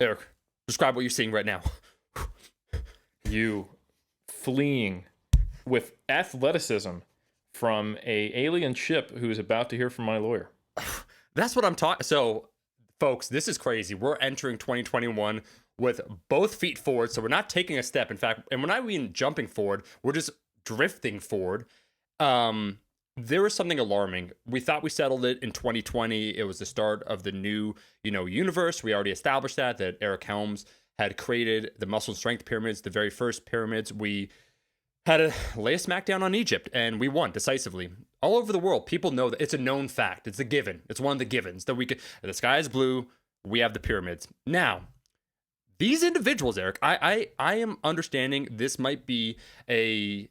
Eric, describe what you're seeing right now. You fleeing with athleticism from a alien ship who is about to hear from my lawyer. That's what I'm talking. So, folks, this is crazy. We're entering 2021 with both feet forward. So we're not taking a step. In fact, and we're not even jumping forward. We're just drifting forward. There is something alarming. We thought we settled it in 2020. It was the start of the new, universe. We already established that Eric Helms had created the muscle and strength pyramids, the very first pyramids. We had to lay a smackdown on Egypt, and we won decisively. All over the world, people know that it's a known fact. It's a given. It's one of the givens that we could. The sky is blue. We have the pyramids. Now, these individuals, Eric, I am understanding this might be a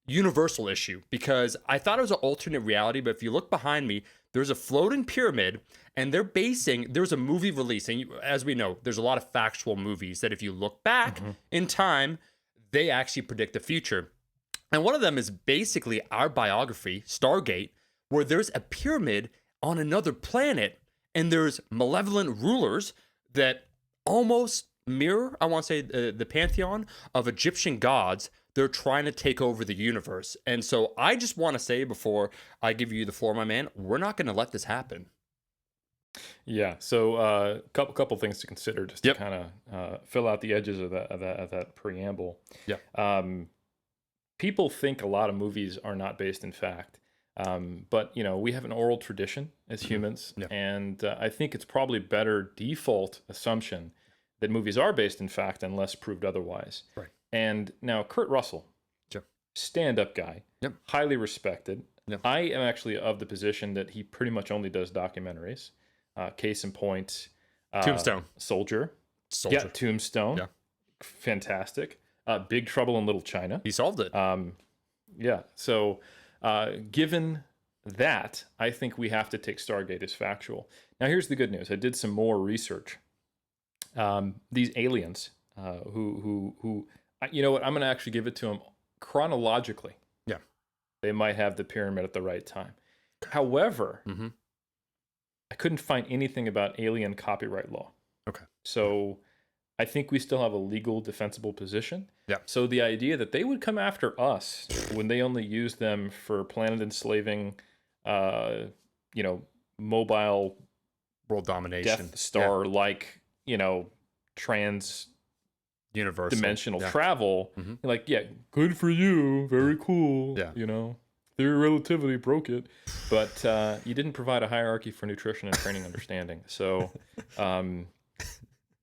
universal issue, because I thought it was an alternate reality, but if you look behind me, there's a floating pyramid, and there's a movie release, and as we know, there's a lot of factual movies that if you look back in time, they actually predict the future. And one of them is basically our biography, Stargate, where there's a pyramid on another planet, and there's malevolent rulers that almost mirror, I want to say, the pantheon of Egyptian gods. They're trying to take over the universe. And so I just want to say, before I give you the floor, my man, we're not going to let this happen. Yeah. So couple things to consider just to kind of fill out the edges of that preamble. Yeah. People think a lot of movies are not based in fact. But, we have an oral tradition as humans. Yeah. And I think it's probably better default assumption that movies are based in fact unless proved otherwise. Right. And now Kurt Russell, stand-up guy, highly respected. Yep. I am actually of the position that he pretty much only does documentaries. Case in point, Tombstone. Soldier. Yeah, Tombstone. Yeah. Fantastic. Big Trouble in Little China. He solved it. Yeah. So given that, I think we have to take Stargate as factual. Now, here's the good news. I did some more research. These aliens who you know what? I'm going to actually give it to them chronologically. Yeah. They might have the pyramid at the right time. However, I couldn't find anything about alien copyright law. Okay. So I think we still have a legal defensible position. Yeah. So the idea that they would come after us when they only use them for planet enslaving, mobile world domination, Death Star like, trans universal dimensional travel, like, good for you, very cool. Theory of relativity broke it, but you didn't provide a hierarchy for nutrition and training understanding. So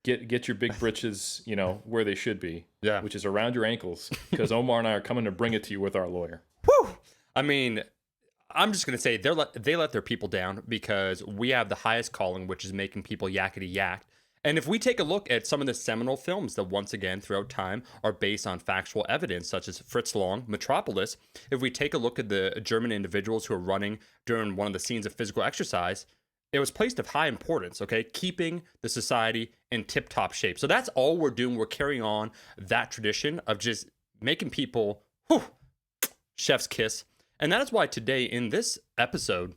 get your big britches where they should be, which is around your ankles, because Omar and I are coming to bring it to you with our lawyer. Whew. I mean, I'm just going to say they let their people down, because we have the highest calling, which is making people yakety yak. And if we take a look at some of the seminal films that once again throughout time are based on factual evidence, such as Fritz Lang, Metropolis, if we take a look at the German individuals who are running during one of the scenes of physical exercise, it was placed of high importance, okay? Keeping the society in tip-top shape. So that's all we're doing. We're carrying on that tradition of just making people, chef's kiss. And that is why today in this episode,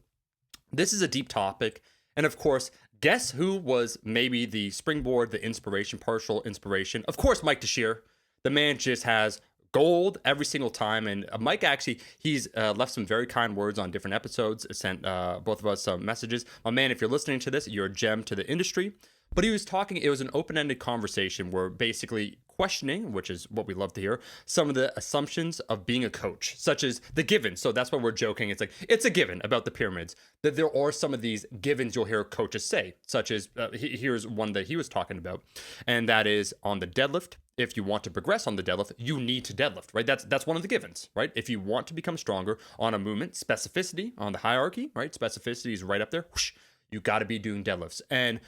this is a deep topic. And of course, guess who was maybe the springboard, the inspiration, partial inspiration? Of course, Mike Teixeira. The man just has gold every single time. And Mike actually, he's left some very kind words on different episodes, sent both of us some messages. My man, if you're listening to this, you're a gem to the industry. But he was talking, it was an open-ended conversation where basically questioning, which is what we love to hear, some of the assumptions of being a coach, such as the given. So that's why we're joking. It's like, it's a given about the pyramids, that there are some of these givens you'll hear coaches say, such as, here's one that he was talking about, and that is on the deadlift. If you want to progress on the deadlift, you need to deadlift, right? That's one of the givens, right? If you want to become stronger on a movement, specificity on the hierarchy, right? Specificity is right up there. Whoosh, you got to be doing deadlifts. And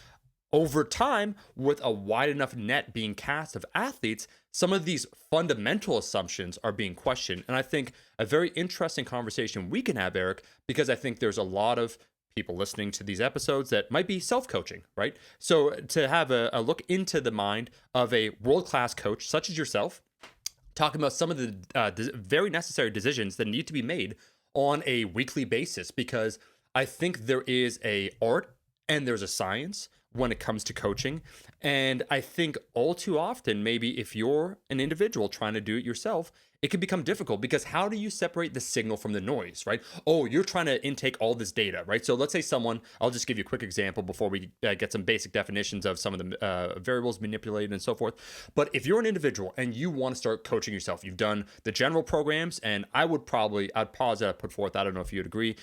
over time, with a wide enough net being cast of athletes, some of these fundamental assumptions are being questioned. And I think a very interesting conversation we can have, Eric, because I think there's a lot of people listening to these episodes that might be self-coaching, right? So to have a look into the mind of a world-class coach such as yourself, talking about some of the very necessary decisions that need to be made on a weekly basis, because I think there is a art and there's a science when it comes to coaching. And I think all too often, maybe if you're an individual trying to do it yourself, it can become difficult because how do you separate the signal from the noise, right? Oh, you're trying to intake all this data, right? So let's say someone, I'll just give you a quick example before we get some basic definitions of some of the variables manipulated and so forth. But if you're an individual and you want to start coaching yourself, you've done the general programs, and I'd pause that I put forth, I don't know if you'd agree.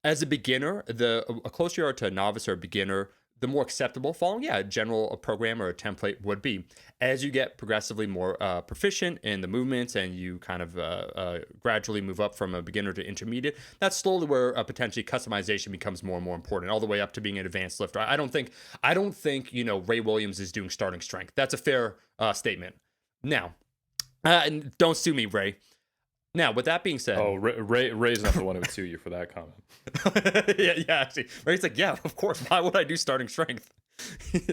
As a beginner, a closer you are to a novice or a beginner, the more acceptable following, a general program or a template would be. As you get progressively more proficient in the movements and you kind of gradually move up from a beginner to intermediate, that's slowly where potentially customization becomes more and more important, all the way up to being an advanced lifter. I don't think Ray Williams is doing starting strength. That's a fair statement. Now, and don't sue me, Ray. Now, with that being said, Ray's not the one who would sue you for that comment. yeah, actually, Ray's like, yeah, of course. Why would I do starting strength?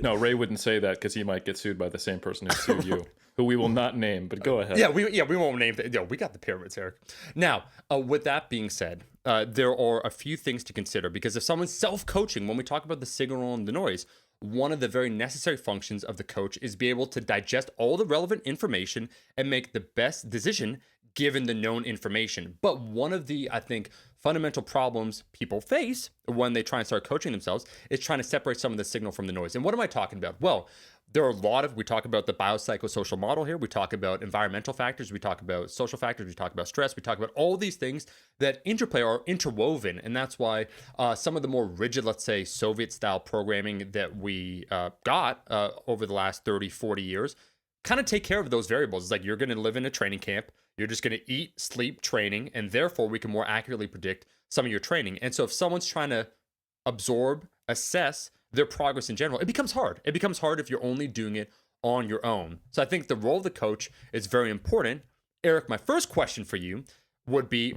No, Ray wouldn't say that because he might get sued by the same person who sued you, who we will not name. But go ahead. We won't name. We got the pyramids, Eric. Now, with that being said, there are a few things to consider because if someone's self-coaching, when we talk about the signal and the noise, one of the very necessary functions of the coach is be able to digest all the relevant information and make the best decision given the known information. But one of the, I think, fundamental problems people face when they try and start coaching themselves is trying to separate some of the signal from the noise. And what am I talking about? Well, there are we talk about the biopsychosocial model here. We talk about environmental factors. We talk about social factors. We talk about stress. We talk about all these things that interplay or interwoven. And that's why some of the more rigid, let's say, Soviet style programming that we got over the last 30, 40 years kind of take care of those variables. It's like you're going to live in a training camp. You're just going to eat, sleep, training, and therefore we can more accurately predict some of your training. And so if someone's trying to absorb, assess their progress in general, it becomes hard. It becomes hard if you're only doing it on your own. So I think the role of the coach is very important. Eric, my first question for you would be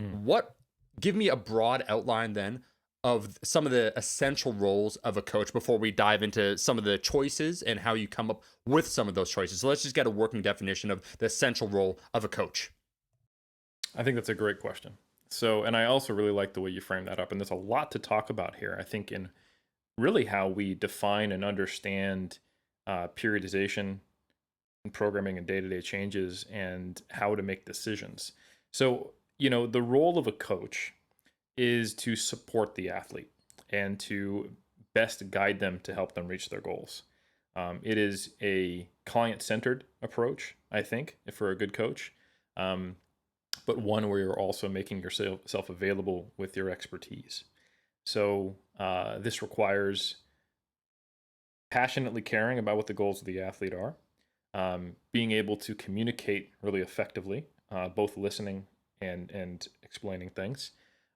give me a broad outline then of some of the essential roles of a coach before we dive into some of the choices and how you come up with some of those choices. So let's just get a working definition of the essential role of a coach. I think that's a great question. So, and I also really like the way you frame that up. And there's a lot to talk about here, I think, in really how we define and understand periodization and programming and day-to-day changes and how to make decisions. So, the role of a coach is to support the athlete and to best guide them to help them reach their goals. It is a client-centered approach, I think, for a good coach. But one where you're also making yourself available with your expertise. So this requires passionately caring about what the goals of the athlete are, being able to communicate really effectively, both listening and explaining things.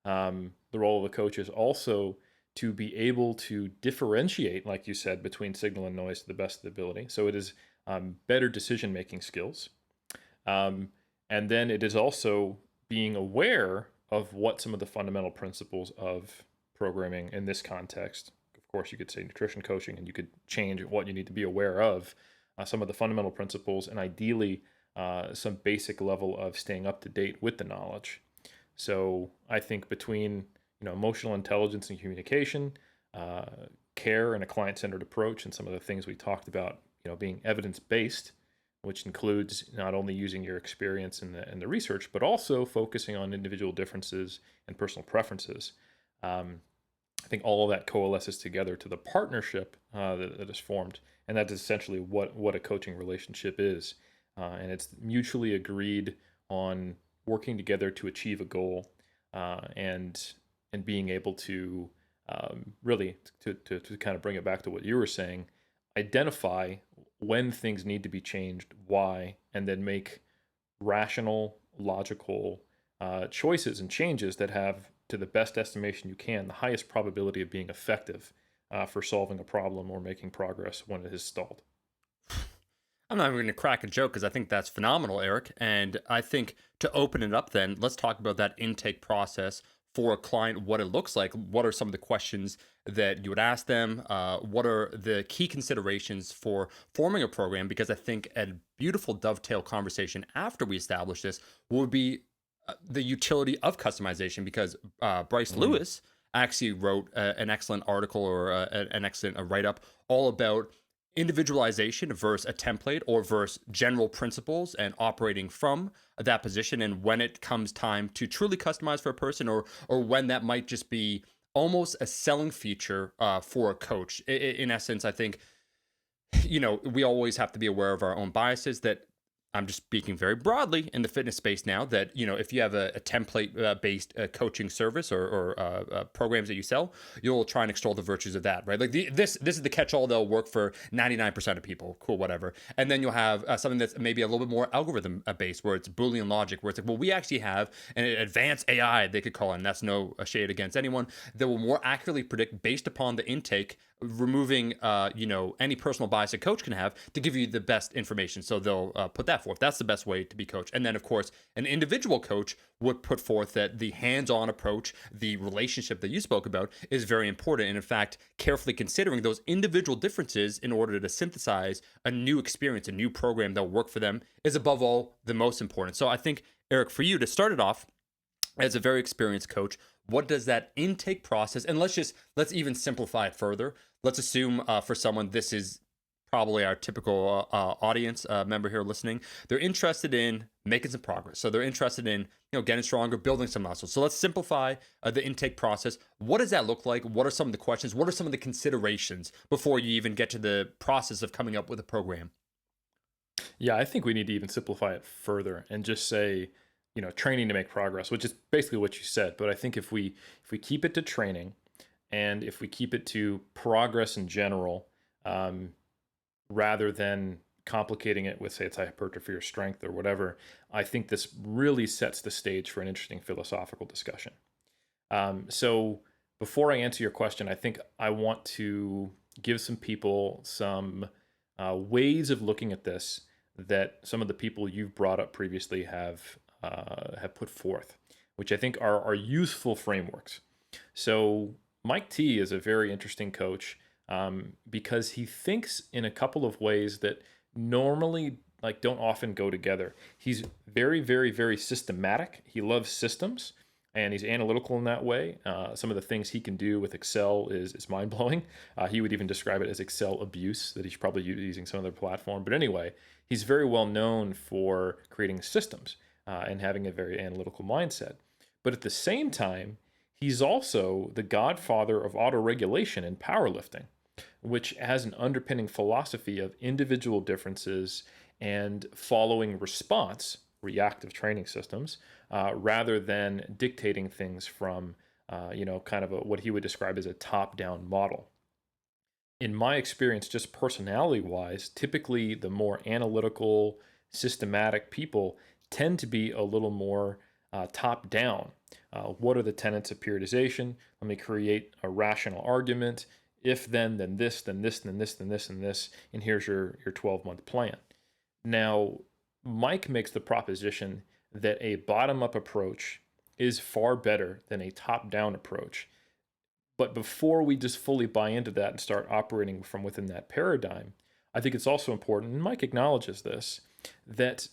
The role of the coach is also to be able to differentiate, like you said, between signal and noise to the best of the ability. So it is better decision-making skills. And then it is also being aware of what some of the fundamental principles of programming in this context. Of course, you could say nutrition coaching, and you could change what you need to be aware of, some of the fundamental principles, and ideally some basic level of staying up to date with the knowledge. So I think between emotional intelligence and communication, care and a client-centered approach, and some of the things we talked about, being evidence-based, which includes not only using your experience in the research, but also focusing on individual differences and personal preferences. I think all of that coalesces together to the partnership that is formed, and that is essentially what a coaching relationship is. And it's mutually agreed on working together to achieve a goal, and being able to really to kind of bring it back to what you were saying, identify when things need to be changed, why, and then make rational, logical choices and changes that have, to the best estimation you can, the highest probability of being effective for solving a problem or making progress when it is stalled. I'm not even going to crack a joke because I think that's phenomenal, Eric. And I think to open it up then, let's talk about that intake process for a client, what it looks like. What are some of the questions that you would ask them? What are the key considerations for forming a program? Because I think a beautiful dovetail conversation after we establish this would be the utility of customization, because Bryce Lewis actually wrote an excellent article or an excellent write-up all about individualization versus a template or versus general principles and operating from that position, and when it comes time to truly customize for a person, or when that might just be almost a selling feature for a coach. In essence, I think, we always have to be aware of our own biases. That I'm just speaking very broadly in the fitness space now, that, if you have a template based coaching service or programs that you sell, you'll try and extol the virtues of that, right? Like this is the catch all that'll work for 99% of people. Cool, whatever. And then you'll have something that's maybe a little bit more algorithm based, where it's Boolean logic, where it's like, well, we actually have an advanced AI, they could call it, and that's no shade against anyone, that will more accurately predict based upon the intake, removing any personal bias a coach can have, to give you the best information. So they'll put that forth. That's the best way to be coached. And then, of course, an individual coach would put forth that the hands-on approach, the relationship that you spoke about, is very important. And in fact, carefully considering those individual differences in order to synthesize a new experience, a new program that will work for them, is above all the most important. So I think, Eric, for you to start it off as a very experienced coach, what does that intake process, and let's even simplify it further. Let's assume for someone, this is probably our typical audience member here listening. They're interested in making some progress. So they're interested in, getting stronger, building some muscle. So let's simplify the intake process. What does that look like? What are some of the questions? What are some of the considerations before you even get to the process of coming up with a program? Yeah, I think we need to even simplify it further and just say, training to make progress, which is basically what you said. But I think if we keep it to training, and if we keep it to progress in general, rather than complicating it with, say, it's hypertrophy or strength or whatever, I think this really sets the stage for an interesting philosophical discussion. So before I answer your question, I think I want to give some people some ways of looking at this that some of the people you've brought up previously have put forth, which I think are useful frameworks. So Mike T is a very interesting coach because he thinks in a couple of ways that normally don't often go together. He's very, very, very systematic. He loves systems, and he's analytical in that way. Some of the things he can do with Excel is mind-blowing. He would even describe it as Excel abuse, that he's probably using some other platform. But anyway, he's very well known for creating systems and having a very analytical mindset. But at the same time, he's also the godfather of autoregulation in powerlifting, which has an underpinning philosophy of individual differences and following response, reactive training systems, rather than dictating things from, kind of what he would describe as a top-down model. In my experience, just personality-wise, typically the more analytical, systematic people tend to be a little more top-down. What are the tenets of periodization? Let me create a rational argument. If then this, then this, then this, then this, and this, and here's your 12-month plan. Now, Mike makes the proposition that a bottom-up approach is far better than a top-down approach. But before we just fully buy into that and start operating from within that paradigm, I think it's also important, and Mike acknowledges this, that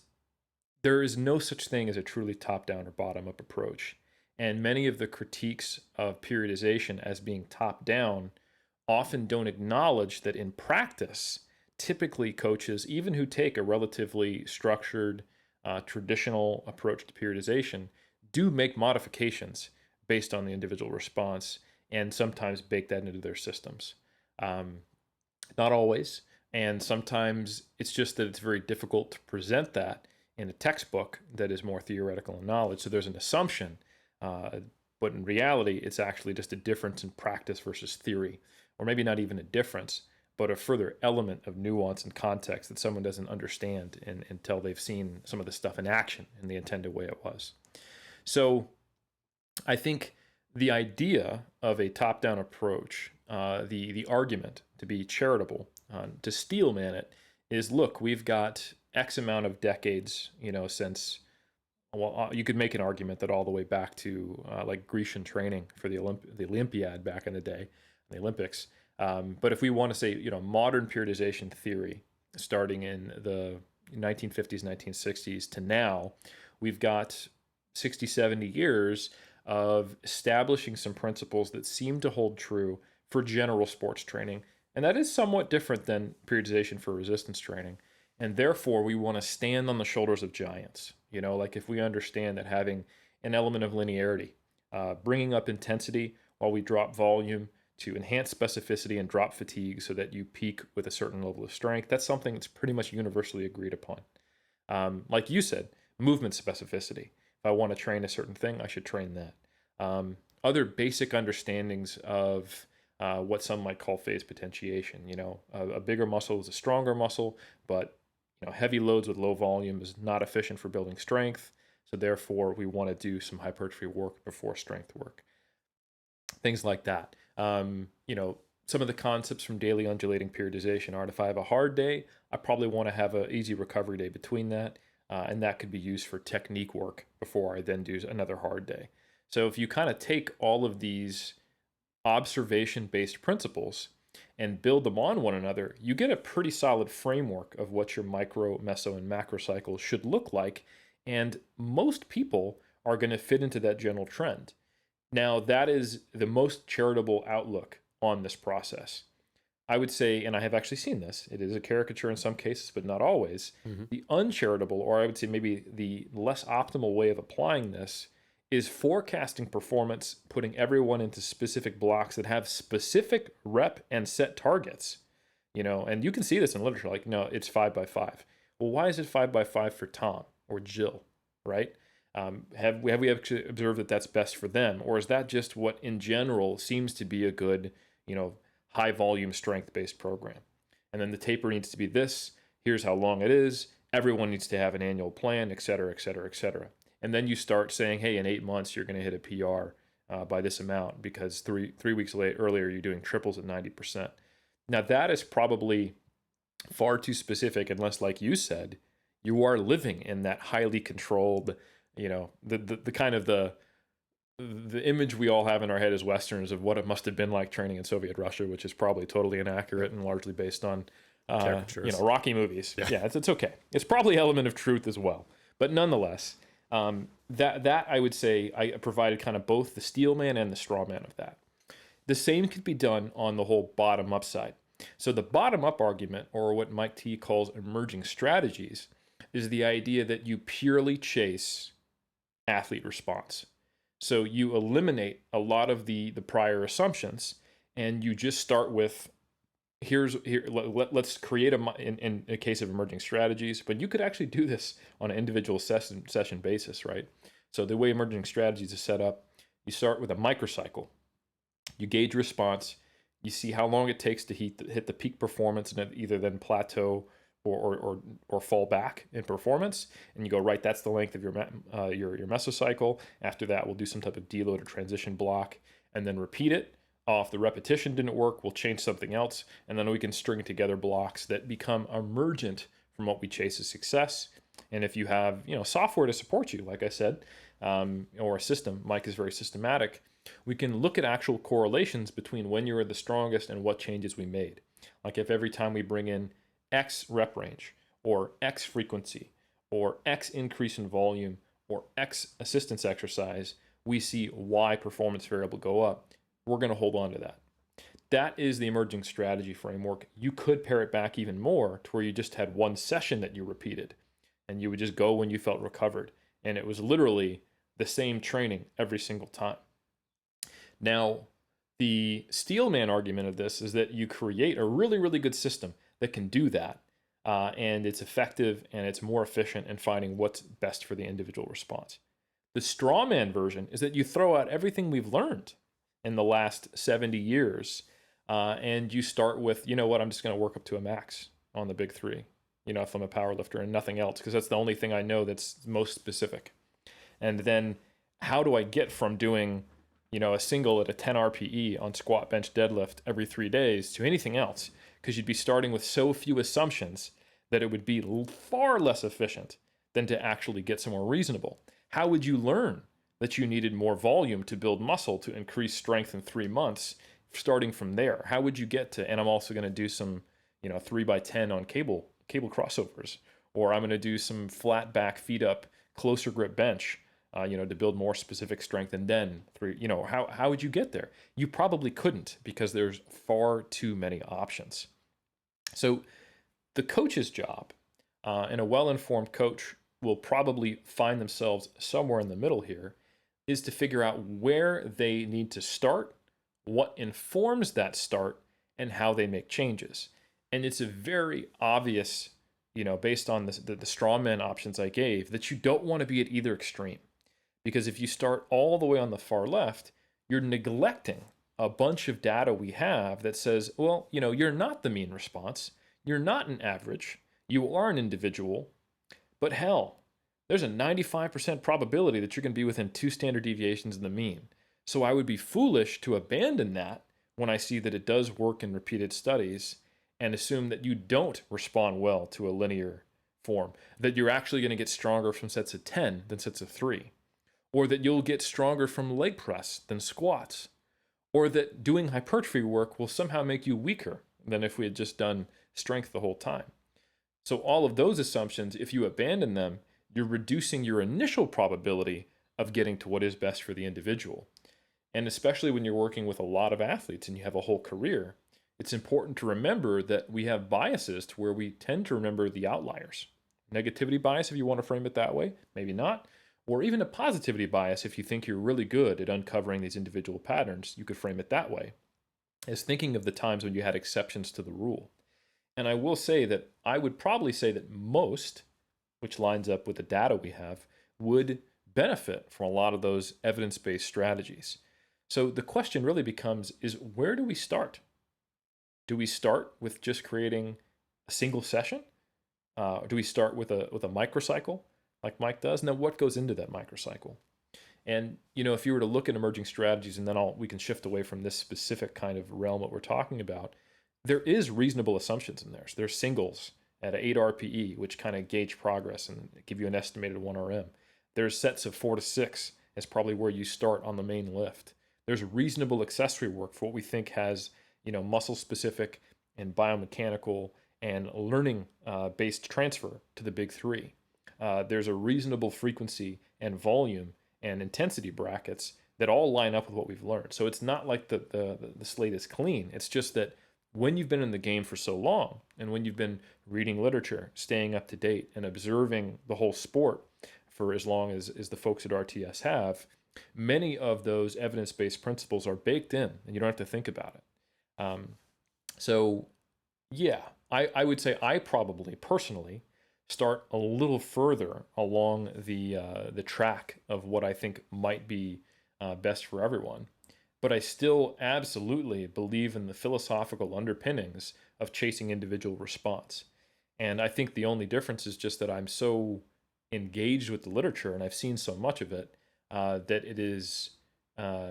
there is no such thing as a truly top-down or bottom-up approach. And many of the critiques of periodization as being top-down often don't acknowledge that in practice, typically coaches, even who take a relatively structured, traditional approach to periodization, do make modifications based on the individual response and sometimes bake that into their systems. Not always, and sometimes it's just that it's very difficult to present that in a textbook that is more theoretical in knowledge. So there's an assumption, but in reality, it's actually just a difference in practice versus theory, or maybe not even a difference, but a further element of nuance and context that someone doesn't understand until they've seen some of the stuff in action in the intended way it was. So I think the idea of a top-down approach, the argument to be charitable, to steelman it, is, look, we've got X amount of decades, since, you could make an argument that all the way back to like Grecian training for the Olympiad back in the day, the Olympics. But if we want to say, modern periodization theory, starting in the 1950s, 1960s to now, we've got 60, 70 years of establishing some principles that seem to hold true for general sports training. And that is somewhat different than periodization for resistance training. And therefore, we want to stand on the shoulders of giants. Like if we understand that having an element of linearity, bringing up intensity while we drop volume to enhance specificity and drop fatigue so that you peak with a certain level of strength, that's something that's pretty much universally agreed upon. Like you said, movement specificity. If I want to train a certain thing, I should train that. Other basic understandings of what some might call phase potentiation. A bigger muscle is a stronger muscle, but heavy loads with low volume is not efficient for building strength. So therefore, we want to do some hypertrophy work before strength work. Things like that. Some of the concepts from daily undulating periodization are, if I have a hard day, I probably want to have an easy recovery day between that. And that could be used for technique work before I then do another hard day. So if you kind of take all of these observation-based principles and build them on one another, you get a pretty solid framework of what your micro, meso, and macro cycles should look like. And most people are going to fit into that general trend. Now, that is the most charitable outlook on this process. I would say, and I have actually seen this, it is a caricature in some cases, but not always. The uncharitable, or I would say maybe the less optimal way of applying this, is forecasting performance, putting everyone into specific blocks that have specific rep and set targets. And you can see this in literature, like, no, it's 5x5. Well, why is it 5x5 for Tom or Jill, right? Have we actually observed that that's best for them? Or is that just what in general seems to be a good, high volume strength based program? And then the taper needs to be this, here's how long it is, everyone needs to have an annual plan, et cetera, et cetera, et cetera. And then you start saying, hey, in 8 months, you're going to hit a PR by this amount because three weeks earlier, you're doing triples at 90%. Now, that is probably far too specific unless, like you said, you are living in that highly controlled, the kind of the image we all have in our head as Westerners of what it must have been like training in Soviet Russia, which is probably totally inaccurate and largely based on, Rocky movies. Yeah, it's okay. It's probably an element of truth as well. But nonetheless, that I would say I provided kind of both the steel man and the straw man of that. The same could be done on the whole bottom up side. So the bottom up argument, or what Mike T calls emerging strategies, is the idea that you purely chase athlete response. So you eliminate a lot of the prior assumptions, and you just start with let's create in a case of emerging strategies, but you could actually do this on an individual session basis, right? So the way emerging strategies is set up, you start with a microcycle, you gauge response, you see how long it takes to hit the peak performance, and either then plateau or fall back in performance, and you go, right, that's the length of your mesocycle. After that, we'll do some type of deload or transition block, and then repeat it. If the repetition didn't work, we'll change something else, and then we can string together blocks that become emergent from what we chase as success. And if you have software to support you, like I said, or a system, Mike is very systematic, we can look at actual correlations between when you were the strongest and what changes we made. Like if every time we bring in X rep range, or X frequency, or X increase in volume, or X assistance exercise, we see Y performance variable go up. We're going to hold on to that. That is the emerging strategy framework. You could pare it back even more to where you just had one session that you repeated, and you would just go when you felt recovered. And it was literally the same training every single time. Now, the steelman argument of this is that you create a really, really good system that can do that. And it's effective and it's more efficient in finding what's best for the individual response. The strawman version is that you throw out everything we've learned in the last 70 years, and you start with, I'm just going to work up to a max on the big three, if I'm a power lifter, and nothing else, because that's the only thing I know that's most specific. And then how do I get from doing, a single at a 10 RPE on squat, bench, deadlift every 3 days to anything else? Because you'd be starting with so few assumptions that it would be far less efficient than to actually get somewhere reasonable. How would you learn that you needed more volume to build muscle to increase strength in 3 months, starting from there? How would you get to, and I'm also going to do some, 3x10 on cable crossovers, or I'm going to do some flat back, feet up, closer grip bench to build more specific strength, and then 3, how would you get there? You probably couldn't, because there's far too many options. So the coach's job, and a well-informed coach will probably find themselves somewhere in the middle here, is to figure out where they need to start, what informs that start, and how they make changes. And it's a very obvious, based on the strawman options I gave, that you don't want to be at either extreme. Because if you start all the way on the far left, you're neglecting a bunch of data we have that says, well, you're not the mean response, you're not an average, you are an individual, but hell, there's a 95% probability that you're going to be within 2 standard deviations of the mean. So I would be foolish to abandon that when I see that it does work in repeated studies, and assume that you don't respond well to a linear form, that you're actually going to get stronger from sets of 10 than sets of 3, or that you'll get stronger from leg press than squats, or that doing hypertrophy work will somehow make you weaker than if we had just done strength the whole time. So all of those assumptions, if you abandon them, you're reducing your initial probability of getting to what is best for the individual. And especially when you're working with a lot of athletes and you have a whole career, it's important to remember that we have biases to where we tend to remember the outliers. Negativity bias, if you want to frame it that way, maybe not. Or even a positivity bias, if you think you're really good at uncovering these individual patterns, you could frame it that way, as thinking of the times when you had exceptions to the rule. And I will say that I would probably say that most, which lines up with the data we have, would benefit from a lot of those evidence-based strategies. So the question really becomes, is where do we start? Do we start with just creating a single session? Do we start with a microcycle like Mike does? Now, what goes into that microcycle? And if you were to look at emerging strategies, and then we can shift away from this specific kind of realm that we're talking about, there is reasonable assumptions in there. So there's singles at 8 RPE, which kind of gauge progress and give you an estimated 1 RM. There's sets of 4 to 6 as probably where you start on the main lift. There's reasonable accessory work for what we think has muscle specific and biomechanical and learning based transfer to the big 3. There's a reasonable frequency and volume and intensity brackets that all line up with what we've learned. So it's not like the slate is clean. It's just that when you've been in the game for so long, and when you've been reading literature, staying up to date, and observing the whole sport for as long as the folks at RTS have, many of those evidence-based principles are baked in, and you don't have to think about it. So yeah, I would say I probably personally start a little further along the track of what I think might be best for everyone. But I still absolutely believe in the philosophical underpinnings of chasing individual response. And I think the only difference is just that I'm so engaged with the literature and I've seen so much of it that it is,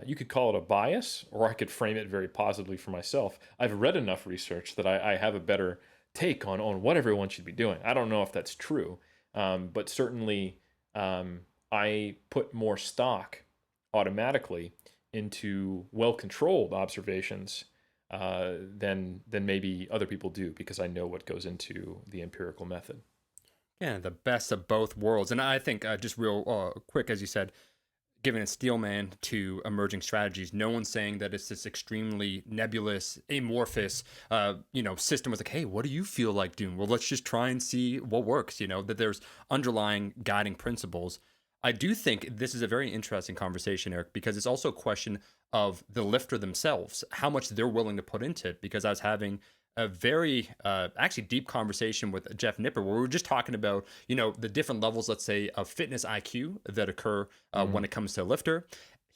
you could call it a bias, or I could frame it very positively for myself. I've read enough research that I have a better take on what everyone should be doing. I don't know if that's true, but certainly I put more stock automatically into well-controlled observations than maybe other people do, because I know what goes into the empirical method. Yeah, the best of both worlds. And I think just real quick, as you said, giving a steelman to emerging strategies, no one's saying that it's this extremely nebulous, amorphous, system was like, hey, what do you feel like doing? Well, let's just try and see what works, that there's underlying guiding principles. I do think this is a very interesting conversation, Eric, because it's also a question of the lifter themselves, how much they're willing to put into it. Because I was having a very actually deep conversation with Jeff Nipper, where we were just talking about, the different levels, let's say, of fitness IQ that occur when it comes to a lifter.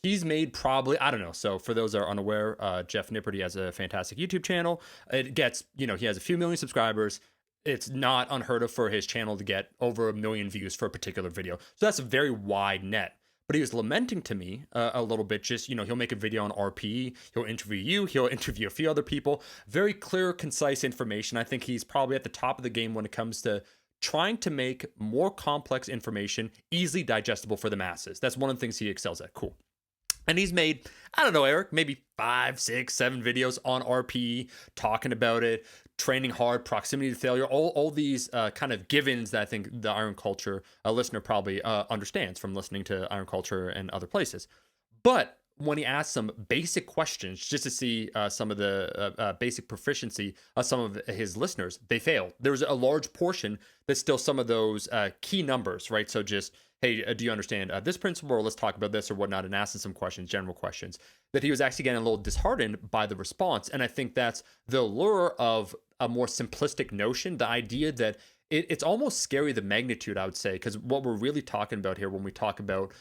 He's made probably, I don't know. So for those that are unaware, Jeff Nipperty has a fantastic YouTube channel. It gets, he has a few million subscribers. It's not unheard of for his channel to get over 1 million views for a particular video. So that's a very wide net. But he was lamenting to me a little bit, just, he'll make a video on RPE, he'll interview you, he'll interview a few other people. Very clear, concise information. I think he's probably at the top of the game when it comes to trying to make more complex information easily digestible for the masses. That's one of the things he excels at. Cool. And he's made, I don't know, Eric, maybe 5, 6, 7 videos on RPE, talking about it, training hard, proximity to failure, all these kind of givens that I think the Iron Culture listener probably understands from listening to Iron Culture and other places. But when he asked some basic questions just to see some of the basic proficiency of some of his listeners, they failed. There was a large portion that's still some of those key numbers, right? So just, hey, do you understand this principle, or let's talk about this or whatnot, and asking some questions, general questions, that he was actually getting a little disheartened by the response. And I think that's the lure of a more simplistic notion, the idea that it's almost scary, the magnitude, I would say, because what we're really talking about here when we talk about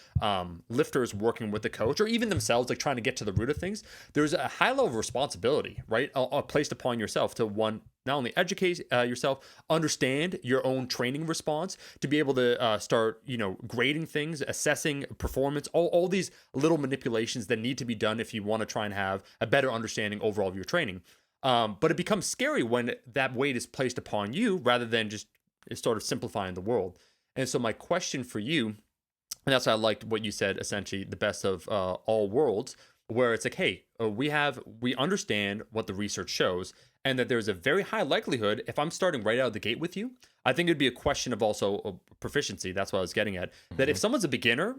lifters working with the coach, or even themselves, like trying to get to the root of things, there's a high level of responsibility, right, placed upon yourself to, one, not only educate yourself, understand your own training response, to be able to start, grading things, assessing performance, all these little manipulations that need to be done if you want to try and have a better understanding overall of your training. But it becomes scary when that weight is placed upon you rather than just sort of simplifying the world. And so my question for you, and that's why I liked what you said, essentially the best of all worlds, where it's like, hey, we understand what the research shows, and that there's a very high likelihood, if I'm starting right out of the gate with you, I think it'd be a question of also proficiency. That's what I was getting at. That if someone's a beginner,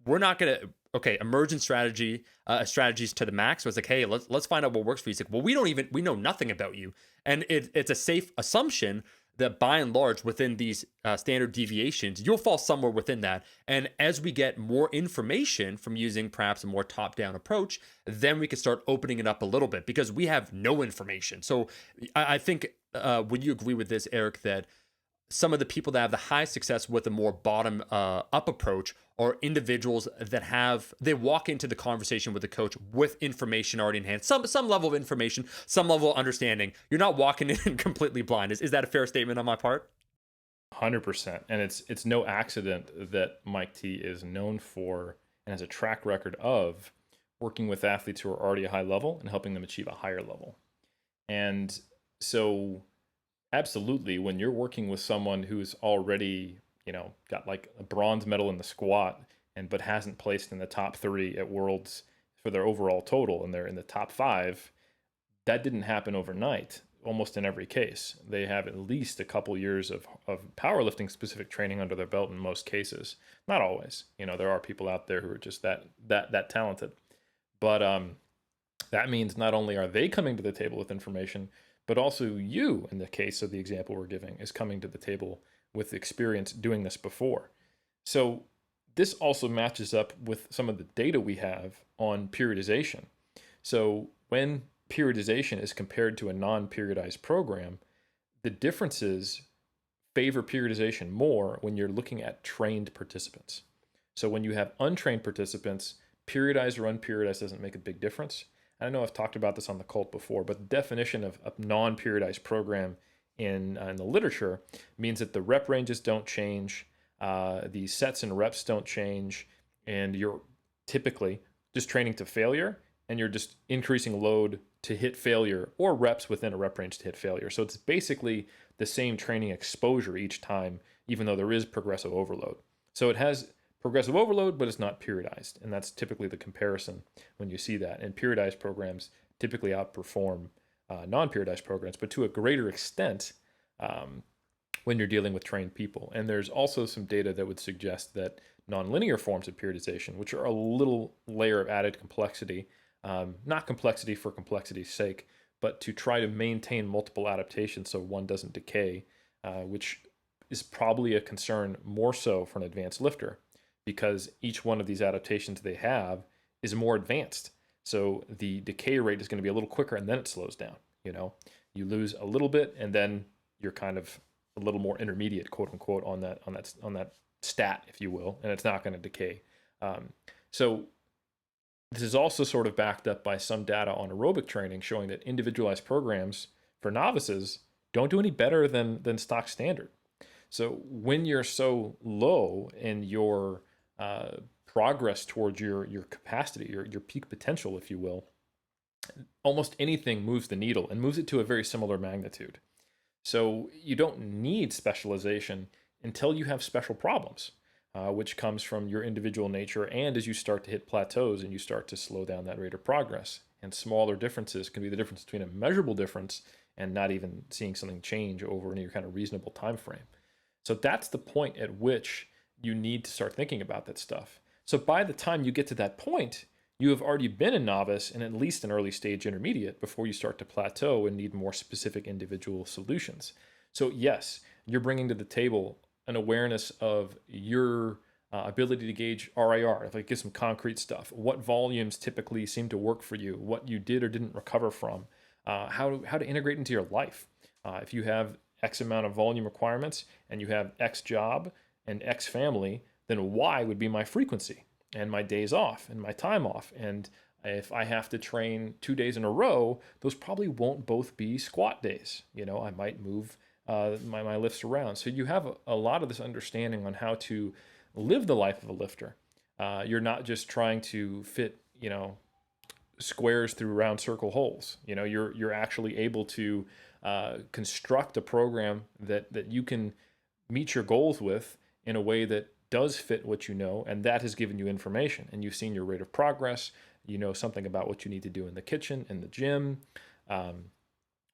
we're not going to, okay, emergent strategies to the max. So it's like, hey, let's find out what works for you. It's like, well, we know nothing about you. And it's a safe assumption that by and large, within these standard deviations, you'll fall somewhere within that. And as we get more information from using perhaps a more top-down approach, then we can start opening it up a little bit, because we have no information. So I think, would you agree with this, Eric, that some of the people that have the highest success with a more bottom up approach are individuals that they walk into the conversation with the coach with information already in hand, some level of information, some level of understanding. You're not walking in completely blind. Is that a fair statement on my part? 100%. And it's no accident that Mike T is known for and has a track record of working with athletes who are already a high level and helping them achieve a higher level. And so absolutely, when you're working with someone who's already, got like a bronze medal in the squat but hasn't placed in the top 3 at Worlds for their overall total, and they're in the top 5, that didn't happen overnight. Almost in every case, they have at least a couple years of powerlifting specific training under their belt in most cases. Not always, there are people out there who are just that talented, but that means not only are they coming to the table with information, but also you, in the case of the example we're giving, is coming to the table with experience doing this before. So this also matches up with some of the data we have on periodization. So when periodization is compared to a non-periodized program, the differences favor periodization more when you're looking at trained participants. So when you have untrained participants, periodized or unperiodized doesn't make a big difference. I know I've talked about this on the cult before, but the definition of a non-periodized program in the literature means that the rep ranges don't change, the sets and reps don't change, and you're typically just training to failure, and you're just increasing load to hit failure, or reps within a rep range to hit failure. So it's basically the same training exposure each time, even though there is progressive overload. So it has progressive overload, but it's not periodized. And that's typically the comparison when you see that. And periodized programs typically outperform non-periodized programs, but to a greater extent when you're dealing with trained people. And there's also some data that would suggest that nonlinear forms of periodization, which are a little layer of added complexity, not complexity for complexity's sake, but to try to maintain multiple adaptations so one doesn't decay, which is probably a concern more so for an advanced lifter, because each one of these adaptations they have is more advanced. So the decay rate is going to be a little quicker, and then it slows down. You lose a little bit, and then you're kind of a little more intermediate, quote unquote, on that stat, if you will, and it's not going to decay. So this is also sort of backed up by some data on aerobic training showing that individualized programs for novices don't do any better than stock standard. So when you're so low in your progress towards your capacity, your peak potential, if you will, almost anything moves the needle and moves it to a very similar magnitude. So you don't need specialization until you have special problems, which comes from your individual nature, and as you start to hit plateaus and you start to slow down that rate of progress. And smaller differences can be the difference between a measurable difference and not even seeing something change over any kind of reasonable time frame. So that's the point at which you need to start thinking about that stuff. So by the time you get to that point, you have already been a novice and at least an early stage intermediate before you start to plateau and need more specific individual solutions. So yes, you're bringing to the table an awareness of your ability to gauge RIR, like get some concrete stuff, what volumes typically seem to work for you, what you did or didn't recover from, how to integrate into your life. If you have X amount of volume requirements and you have X job and X family, then Y would be my frequency and my days off and my time off. And if I have to train 2 days in a row, those probably won't both be squat days. I might move my lifts around. So you have a lot of this understanding on how to live the life of a lifter. You're not just trying to fit, squares through round circle holes. You're actually able to construct a program that you can meet your goals with in a way that does fit what you know, and that has given you information, and you've seen your rate of progress. You know something about what you need to do in the kitchen, in the gym,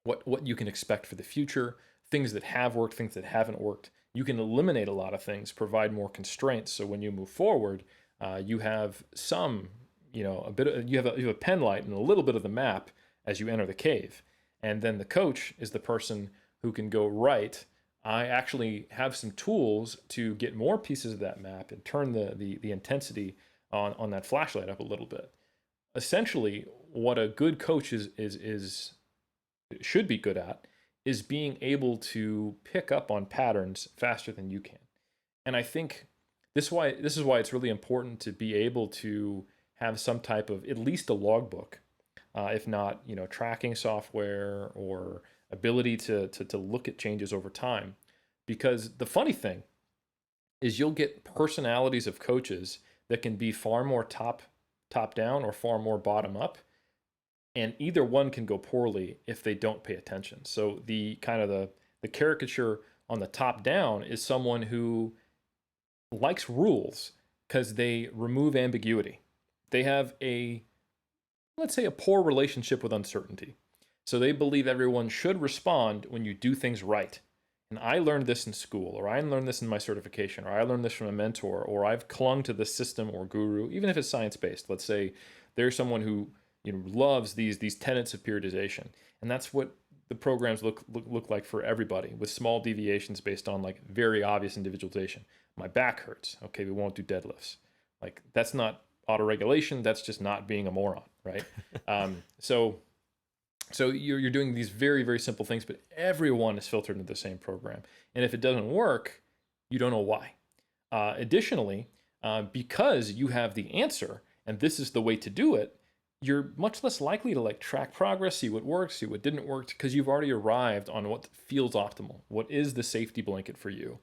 what you can expect for the future, things that have worked, things that haven't worked. You can eliminate a lot of things, provide more constraints, so when you move forward, you have some, you have a pen light and a little bit of the map as you enter the cave, and then the coach is the person who can go, right, I actually have some tools to get more pieces of that map and turn the intensity on that flashlight up a little bit. Essentially, what a good coach should be good at is being able to pick up on patterns faster than you can. And I think this is why it's really important to be able to have some type of, at least a logbook, if not, tracking software or ability to look at changes over time. Because the funny thing is you'll get personalities of coaches that can be far more top down or far more bottom up, and either one can go poorly if they don't pay attention. So the caricature on the top down is someone who likes rules because they remove ambiguity. They have let's say a poor relationship with uncertainty. So they believe everyone should respond when you do things right. And I learned this in school, or I learned this in my certification, or I learned this from a mentor, or I've clung to the system or guru, even if it's science-based. Let's say there's someone who loves these tenets of periodization. And that's what the programs look like for everybody, with small deviations based on like very obvious individualization. My back hurts. Okay, we won't do deadlifts. Like that's not auto-regulation. That's just not being a moron, right? So you're doing these very, very simple things, but everyone is filtered into the same program. And if it doesn't work, you don't know why. Additionally, because you have the answer, and this is the way to do it, you're much less likely to like track progress, see what works, see what didn't work, because you've already arrived on what feels optimal. What is the safety blanket for you?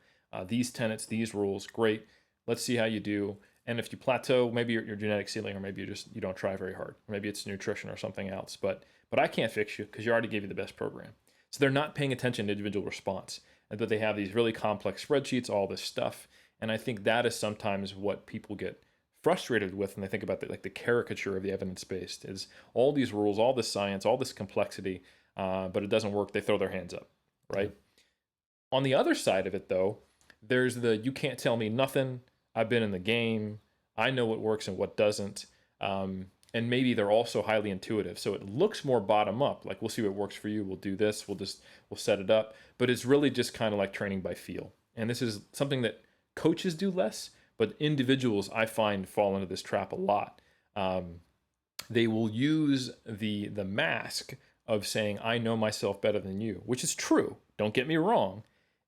These tenets, these rules, great. Let's see how you do. And if you plateau, maybe your genetic ceiling, or maybe you don't try very hard. Maybe it's nutrition or something else. But I can't fix you because you already gave you the best program. So they're not paying attention to individual response, but they have these really complex spreadsheets, all this stuff. And I think that is sometimes what people get frustrated with when they think about the caricature of the evidence-based is all these rules, all this science, all this complexity, but it doesn't work. They throw their hands up, right? On the other side of it, though, there's you can't tell me nothing. I've been in the game. I know what works and what doesn't. And maybe they're also highly intuitive. So it looks more bottom up. Like, we'll see what works for you. We'll do this. We'll set it up. But it's really just kind of like training by feel. And this is something that coaches do less, but individuals I find fall into this trap a lot. They will use the mask of saying, I know myself better than you, which is true. Don't get me wrong,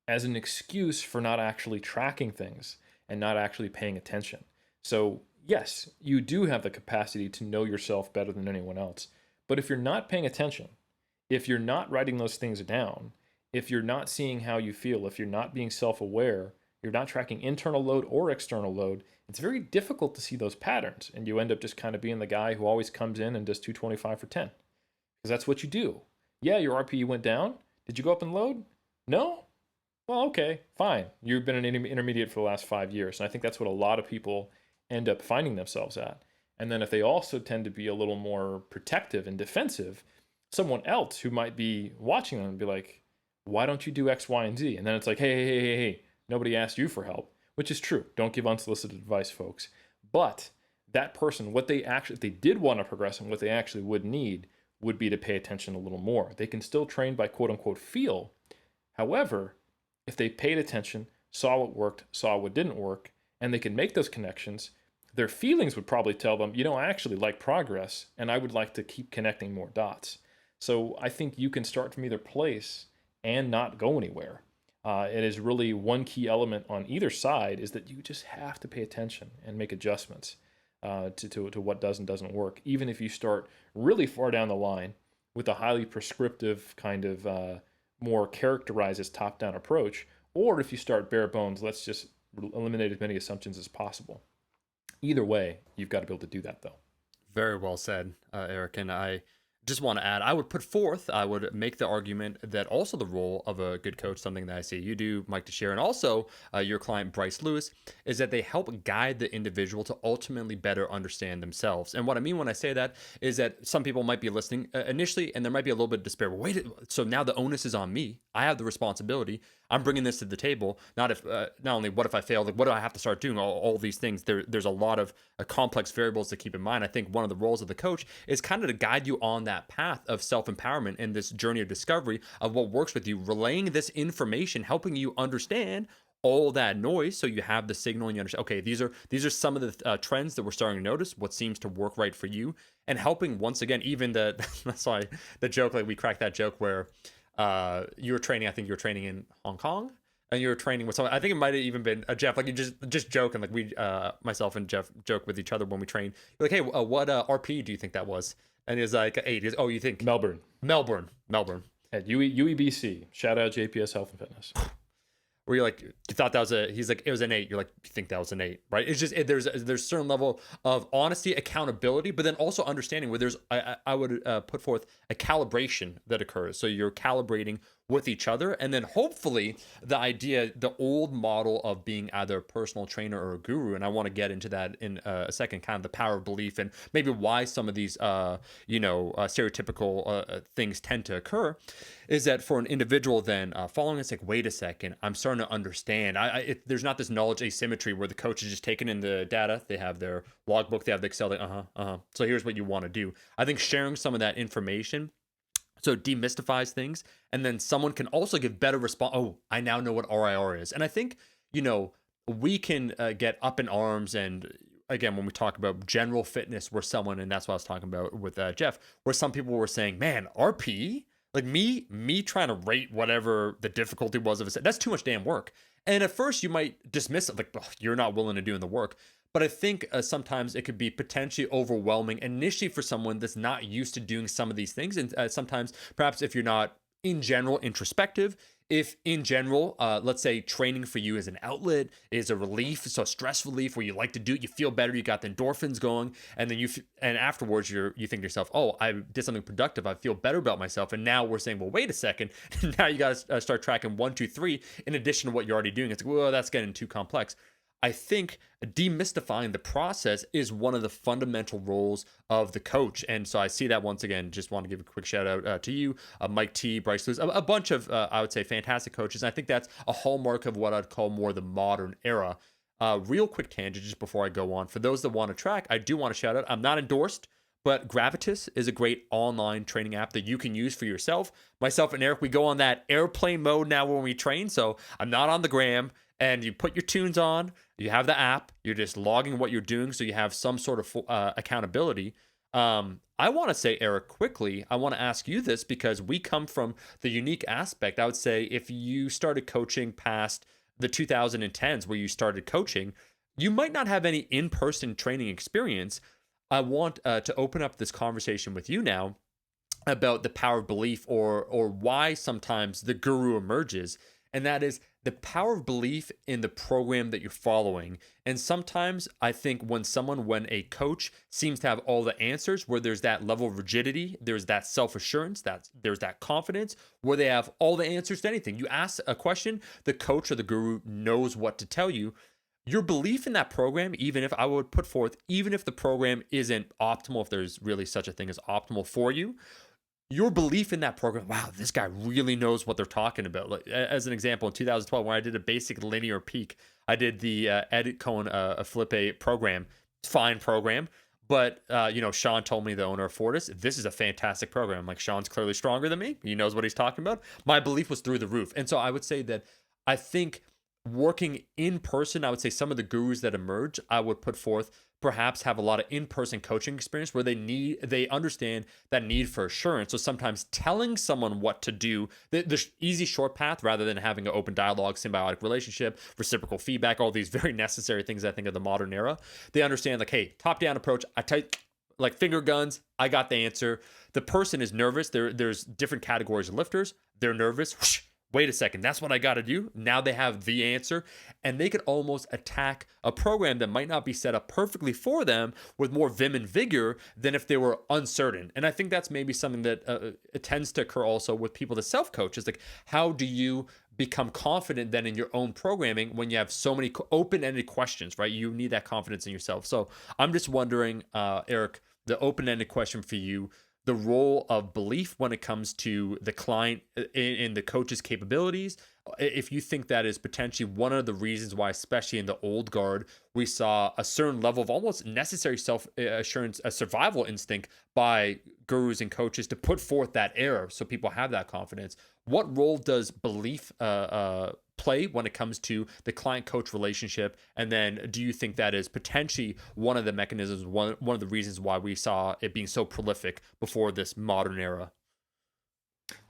as an excuse for not actually tracking things and not actually paying attention. So yes, you do have the capacity to know yourself better than anyone else. But if you're not paying attention, if you're not writing those things down, if you're not seeing how you feel, if you're not being self-aware, you're not tracking internal load or external load, it's very difficult to see those patterns. And you end up just kind of being the guy who always comes in and does 225 for 10. Because that's what you do. Yeah, your RPE went down. Did you go up in load? No? Well, okay, fine. You've been an intermediate for the last 5 years. And I think that's what a lot of people end up finding themselves at. And then if they also tend to be a little more protective and defensive, someone else who might be watching them and be like, why don't you do X, Y, and Z? And then it's like, hey, nobody asked you for help, which is true. Don't give unsolicited advice, folks. But that person, what they actually, if they did want to progress and what they actually would need would be to pay attention a little more. They can still train by quote unquote feel. However, if they paid attention, saw what worked, saw what didn't work, and they can make those connections, their feelings would probably tell them, I actually like progress and I would like to keep connecting more dots. So I think you can start from either place and not go anywhere. It is really one key element on either side is that you just have to pay attention and make adjustments to what does and doesn't work. Even if you start really far down the line with a highly prescriptive kind of more characterized as top-down approach, or if you start bare bones, let's just eliminate as many assumptions as possible. Either way, you've got to be able to do that, though. Very well said, Eric. And I just want to add, I would make the argument that also the role of a good coach, something that I see you do, Mike Teixeira, and also your client, Bryce Lewis, is that they help guide the individual to ultimately better understand themselves. And what I mean when I say that is that some people might be listening initially, and there might be a little bit of despair. Well, wait, so now the onus is on me. I have the responsibility. I'm bringing this to the table. Not only what if I fail, like what do I have to start doing? All these things. There's a lot of complex variables to keep in mind. I think one of the roles of the coach is kind of to guide you on that path of self-empowerment and this journey of discovery of what works with you, relaying this information, helping you understand all that noise so you have the signal and you understand, okay, these are some of the trends that we're starting to notice, what seems to work right for you, and helping once again, even the joke, like we cracked that joke where you were training, I think you were training in Hong Kong and you were training with someone, I think it might have even been Jeff, like you just joking, like we, myself and Jeff joke with each other when we train. You're like, hey, what RP do you think that was? And he was like, 8. He goes, oh, you think? Melbourne. At UEBC. Shout out JPS Health and Fitness. Where you're like, you thought that was he's like, it was an 8. You're like, you think that was an 8, right? It's just, there's a certain level of honesty, accountability, but then also understanding where there's, I would put forth a calibration that occurs. So you're calibrating with each other. And then hopefully the old model of being either a personal trainer or a guru, and I want to get into that in a second, kind of the power of belief and maybe why some of these, stereotypical things tend to occur, is that for an individual then following it's like, wait a second, I'm starting to understand. There's not this knowledge asymmetry where the coach is just taking in the data. They have their logbook, they have the Excel, so here's what you want to do. I think sharing some of that information so it demystifies things, and then someone can also give better response. Oh, I now know what RIR is. And I think, we can get up in arms. And again, when we talk about general fitness, where someone, and that's what I was talking about with Jeff, where some people were saying, man, RP, like me trying to rate whatever the difficulty was of it, that's too much damn work. And at first you might dismiss it, like, oh, you're not willing to do the work. But I think sometimes it could be potentially overwhelming initially for someone that's not used to doing some of these things. And sometimes, perhaps if you're not in general introspective, if in general, let's say training for you is an outlet, is a relief, so stress relief where you like to do it, you feel better, you got the endorphins going, and then and afterwards you think to yourself, oh, I did something productive, I feel better about myself. And now we're saying, well, wait a second, now you got to start tracking 1, 2, 3 in addition to what you're already doing. It's like, well, that's getting too complex. I think demystifying the process is one of the fundamental roles of the coach. And so I see that once again, just want to give a quick shout out to you, Mike T, Bryce Lewis, a bunch of, I would say, fantastic coaches. And I think that's a hallmark of what I'd call more the modern era. Real quick tangent just before I go on. For those that want to track, I do want to shout out, I'm not endorsed, but Gravidus is a great online training app that you can use for yourself. Myself and Eric, we go on that airplane mode now when we train. So I'm not on the gram. And you put your tunes on, you have the app, you're just logging what you're doing so you have some sort of accountability. I want to say, Eric, quickly, I want to ask you this because we come from the unique aspect. I would say if you started coaching past the 2010s where you started coaching, you might not have any in-person training experience. I want to open up this conversation with you now about the power of belief or why sometimes the guru emerges. And that is the power of belief in the program that you're following. And sometimes I think when a coach seems to have all the answers, where there's that level of rigidity, there's that self-assurance, there's that confidence, where they have all the answers to anything. You ask a question, the coach or the guru knows what to tell you. Your belief in that program, even if the program isn't optimal, if there's really such a thing as optimal for you, your belief in that program, wow, this guy really knows what they're talking about. Like, as an example, in 2012, when I did a basic linear peak, I did the Edit Cohen Felipe program, fine program. But, Sean told me, the owner of Fortis, this is a fantastic program. I'm like, Sean's clearly stronger than me. He knows what he's talking about. My belief was through the roof. And so I would say that I think working in person, I would say some of the gurus that emerge, I would put forth perhaps have a lot of in-person coaching experience where they understand that need for assurance. So sometimes telling someone what to do, the easy short path, rather than having an open dialogue, symbiotic relationship, reciprocal feedback, all these very necessary things I think of the modern era. They understand, like, hey, top-down approach, I type like finger guns, I got the answer. The person is nervous. There's different categories of lifters. They're nervous. Whoosh, wait a second, that's what I got to do. Now they have the answer, and they could almost attack a program that might not be set up perfectly for them with more vim and vigor than if they were uncertain. And I think that's maybe something that tends to occur also with people that self-coach, is like, how do you become confident then in your own programming when you have so many open-ended questions, right? You need that confidence in yourself. So I'm just wondering, Eric, the open-ended question for you, the role of belief when it comes to the client in the coach's capabilities, if you think that is potentially one of the reasons why, especially in the old guard, we saw a certain level of almost necessary self-assurance, a survival instinct by gurus and coaches to put forth that error so people have that confidence. What role does belief play when it comes to the client-coach relationship? And then do you think that is potentially one of the mechanisms, one of the reasons why we saw it being so prolific before this modern era?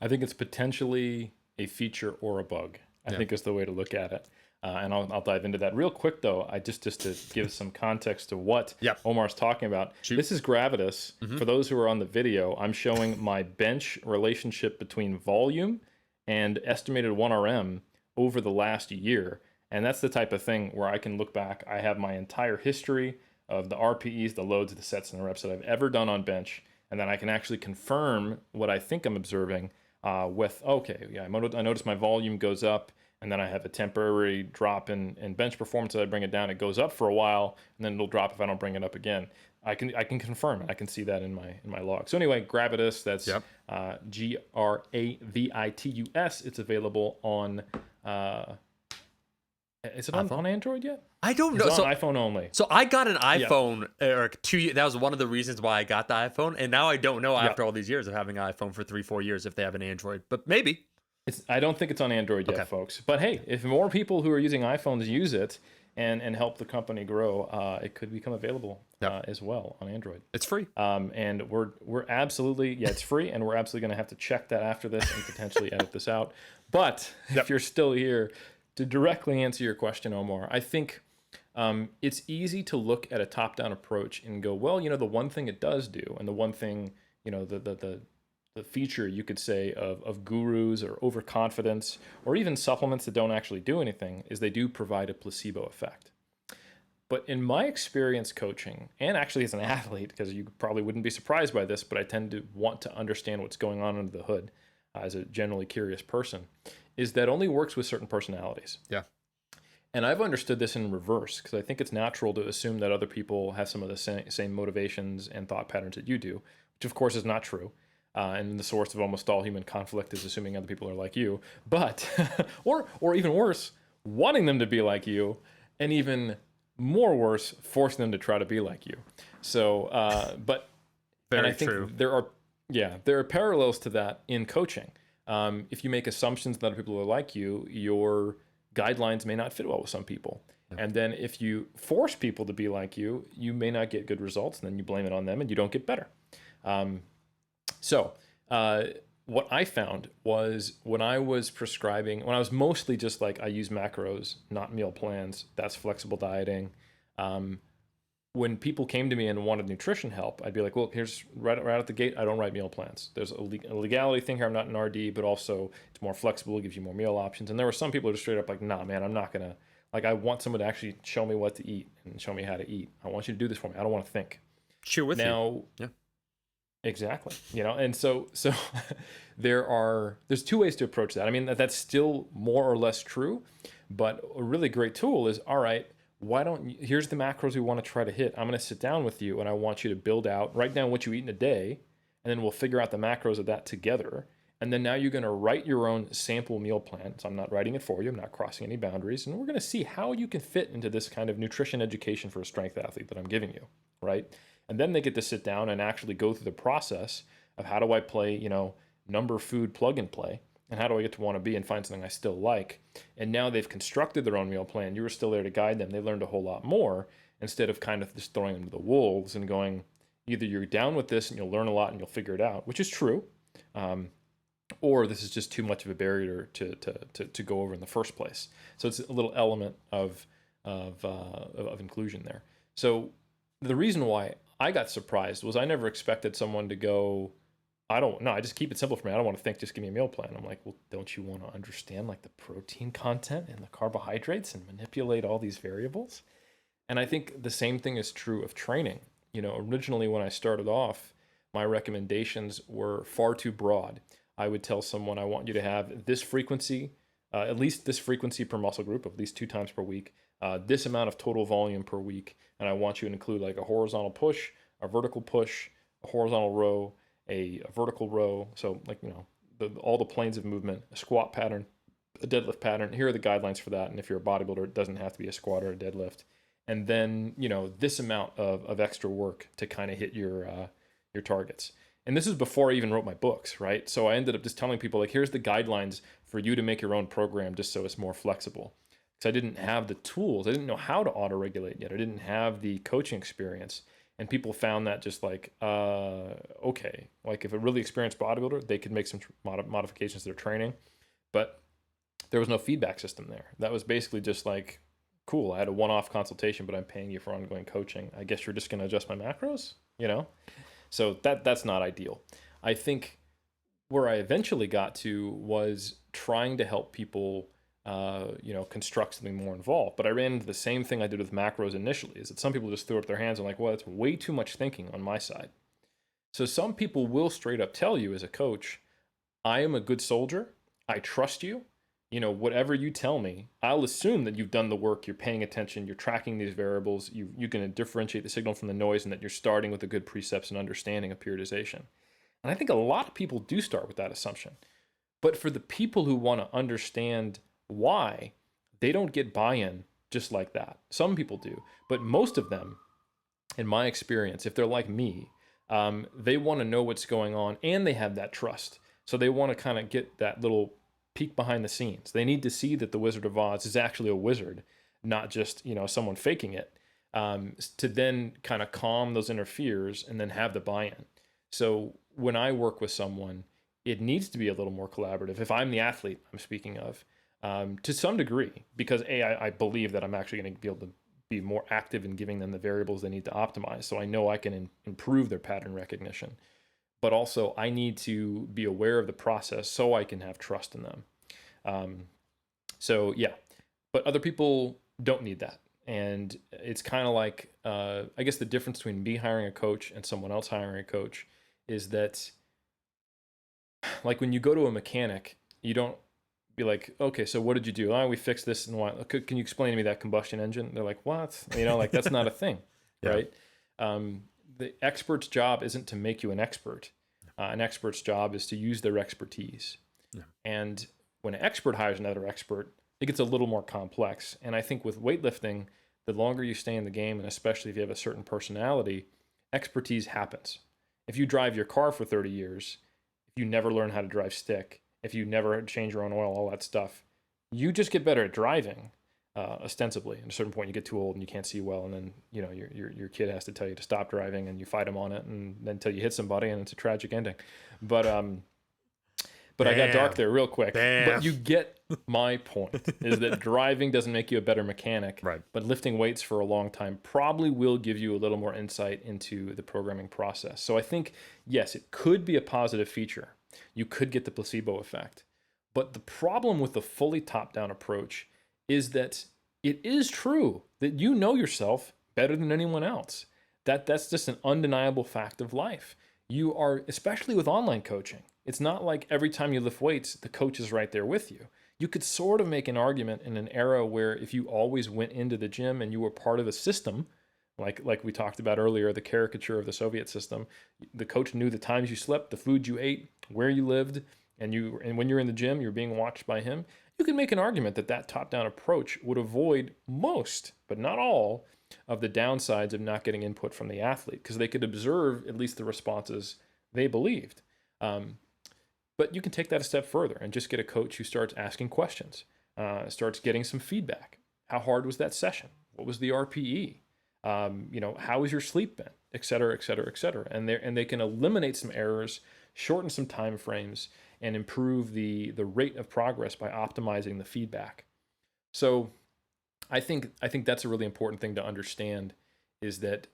I think it's potentially a feature or a bug, I think is the way to look at it. And I'll dive into that real quick, though. I just to give some context to what Omar's talking about. Shoot. This is Gravidus. For those who are on the video, I'm showing my bench relationship between volume and estimated 1RM over the last year. And that's the type of thing where I can look back. I have my entire history of the RPEs, the loads, the sets, and the reps that I've ever done on bench. And then I can actually confirm what I think I'm observing with, okay, yeah, I notice my volume goes up, and then I have a temporary drop in bench performance. As I bring it down, it goes up for a while, and then it'll drop if I don't bring it up again. I can confirm it. I can see that in my log. So anyway, Gravidus, that's Gravitus. It's available on is it on Android yet? I don't know. It's on iPhone only. So I got an iPhone, Eric, 2 years. That was one of the reasons why I got the iPhone. And now I don't know after all these years of having an iPhone for 3-4 years if they have an Android, but maybe. I don't think it's on Android yet, folks. But hey, if more people who are using iPhones use it and help the company grow, it could become available as well on Android. It's free. And we're absolutely, it's free, and we're absolutely going to have to check that after this and potentially edit this out. But if you're still here, to directly answer your question, Omar, I think it's easy to look at a top-down approach and go, well, the one thing it does do, and the one thing, the feature you could say of gurus or overconfidence or even supplements that don't actually do anything is they do provide a placebo effect. But in my experience coaching, and actually as an athlete, because you probably wouldn't be surprised by this, but I tend to want to understand what's going on under the hood as a generally curious person, is that only works with certain personalities. Yeah. And I've understood this in reverse, because I think it's natural to assume that other people have some of the same motivations and thought patterns that you do, which of course is not true. And the source of almost all human conflict is assuming other people are like you. But, or even worse, wanting them to be like you, and even more worse, forcing them to try to be like you. So, but Very and I think true. there are parallels to that in coaching. If you make assumptions that other people are like you, your guidelines may not fit well with some people. And then if you force people to be like you, you may not get good results, and then you blame it on them and you don't get better. So what I found was when I was mostly just like, I use macros, not meal plans, that's flexible dieting. When people came to me and wanted nutrition help, I'd be like, well, here's right out the gate, I don't write meal plans. There's a legality thing here. I'm not an RD, but also it's more flexible. It gives you more meal options. And there were some people who are straight up like, nah, man, I'm not going to, like, I want someone to actually show me what to eat and show me how to eat. I want you to do this for me. I don't want to think. Cheer with you. Yeah. Exactly. And so there's two ways to approach that. I mean, that's still more or less true, but a really great tool is, all right, here's the macros we want to try to hit. I'm going to sit down with you and I want you to write down what you eat in a day, and then we'll figure out the macros of that together. And then now you're going to write your own sample meal plan. So I'm not writing it for you. I'm not crossing any boundaries. And we're going to see how you can fit into this kind of nutrition education for a strength athlete that I'm giving you, right? And then they get to sit down and actually go through the process of how do I play, number food plug and play, and how do I get to want to be and find something I still like. And now they've constructed their own meal plan. You were still there to guide them. They learned a whole lot more instead of kind of just throwing them to the wolves and going, either you're down with this and you'll learn a lot and you'll figure it out, which is true. Or this is just too much of a barrier to go over in the first place. So it's a little element of inclusion there. So the reason why I got surprised was I never expected someone to go, I just keep it simple for me. I don't want to think, just give me a meal plan. I'm like, well, don't you want to understand like the protein content and the carbohydrates and manipulate all these variables? And I think the same thing is true of training. Originally when I started off, my recommendations were far too broad. I would tell someone, I want you to have this frequency, at least this frequency per muscle group, at least 2 times per week, this amount of total volume per week. And I want you to include like a horizontal push, a vertical push, a horizontal row, a vertical row. So like, all the planes of movement, a squat pattern, a deadlift pattern. Here are the guidelines for that. And if you're a bodybuilder, it doesn't have to be a squat or a deadlift. And then, this amount of extra work to kind of hit your targets. And this is before I even wrote my books, right? So I ended up just telling people, like, here's the guidelines for you to make your own program just so it's more flexible. Because I didn't have the tools. I didn't know how to auto-regulate yet. I didn't have the coaching experience. And people found that just like, okay. Like if a really experienced bodybuilder, they could make some modifications to their training. But there was no feedback system there. That was basically just like, cool, I had a one-off consultation, but I'm paying you for ongoing coaching. I guess you're just going to adjust my macros, So that's not ideal. I think where I eventually got to was trying to help people, construct something more involved. But I ran into the same thing I did with macros initially, is that some people just threw up their hands and like, well, it's way too much thinking on my side. So some people will straight up tell you as a coach, I am a good soldier. I trust you. Whatever you tell me, I'll assume that you've done the work, you're paying attention, you're tracking these variables, you're going to differentiate the signal from the noise, and that you're starting with the good precepts and understanding of periodization. And I think a lot of people do start with that assumption. But for the people who want to understand why, they don't get buy-in just like that. Some people do, but most of them, in my experience, if they're like me, they want to know what's going on and they have that trust. So they want to kind of get that little peek behind the scenes. They need to see that the Wizard of Oz is actually a wizard, not just, someone faking it, to then kind of calm those inner fears and then have the buy-in. So when I work with someone, it needs to be a little more collaborative. If I'm the athlete I'm speaking of, to some degree, because I believe that I'm actually going to be able to be more active in giving them the variables they need to optimize. So I know I can improve their pattern recognition. But also I need to be aware of the process so I can have trust in them. So yeah, but other people don't need that. And it's kind of like, I guess the difference between me hiring a coach and someone else hiring a coach is that, like when you go to a mechanic, you don't be like, okay, so what did you do? Oh, we fixed this and why? Can you explain to me that combustion engine? They're like, what? Like that's not a thing, yeah. Right? The expert's job isn't to make you an expert. An expert's job is to use their expertise. Yeah. And when an expert hires another expert, it gets a little more complex. And I think with weightlifting, the longer you stay in the game, and especially if you have a certain personality, expertise happens. If you drive your car for 30 years, if you never learn how to drive stick, if you never change your own oil, all that stuff, you just get better at driving. Ostensibly, at a certain point, you get too old and you can't see well, and then your kid has to tell you to stop driving, and you fight him on it, and then until you hit somebody, and it's a tragic ending. But I got dark there real quick. But you get my point: is that driving doesn't make you a better mechanic, right? But lifting weights for a long time probably will give you a little more insight into the programming process. So I think yes, it could be a positive feature. You could get the placebo effect, but the problem with the fully top-down approach is that it is true that you know yourself better than anyone else. That's just an undeniable fact of life. You are, especially with online coaching, it's not like every time you lift weights, the coach is right there with you. You could sort of make an argument in an era where if you always went into the gym and you were part of a system, Like we talked about earlier, the caricature of the Soviet system. The coach knew the times you slept, the food you ate, where you lived, and when you're in the gym, you're being watched by him. You can make an argument that that top-down approach would avoid most, but not all, of the downsides of not getting input from the athlete, because they could observe at least the responses they believed. But you can take that a step further and just get a coach who starts asking questions, starts getting some feedback. How hard was that session? What was the RPE? How was your sleep been? Et cetera, et cetera, et cetera. And they can eliminate some errors, shorten some time frames, and improve the rate of progress by optimizing the feedback. So I think that's a really important thing to understand, is that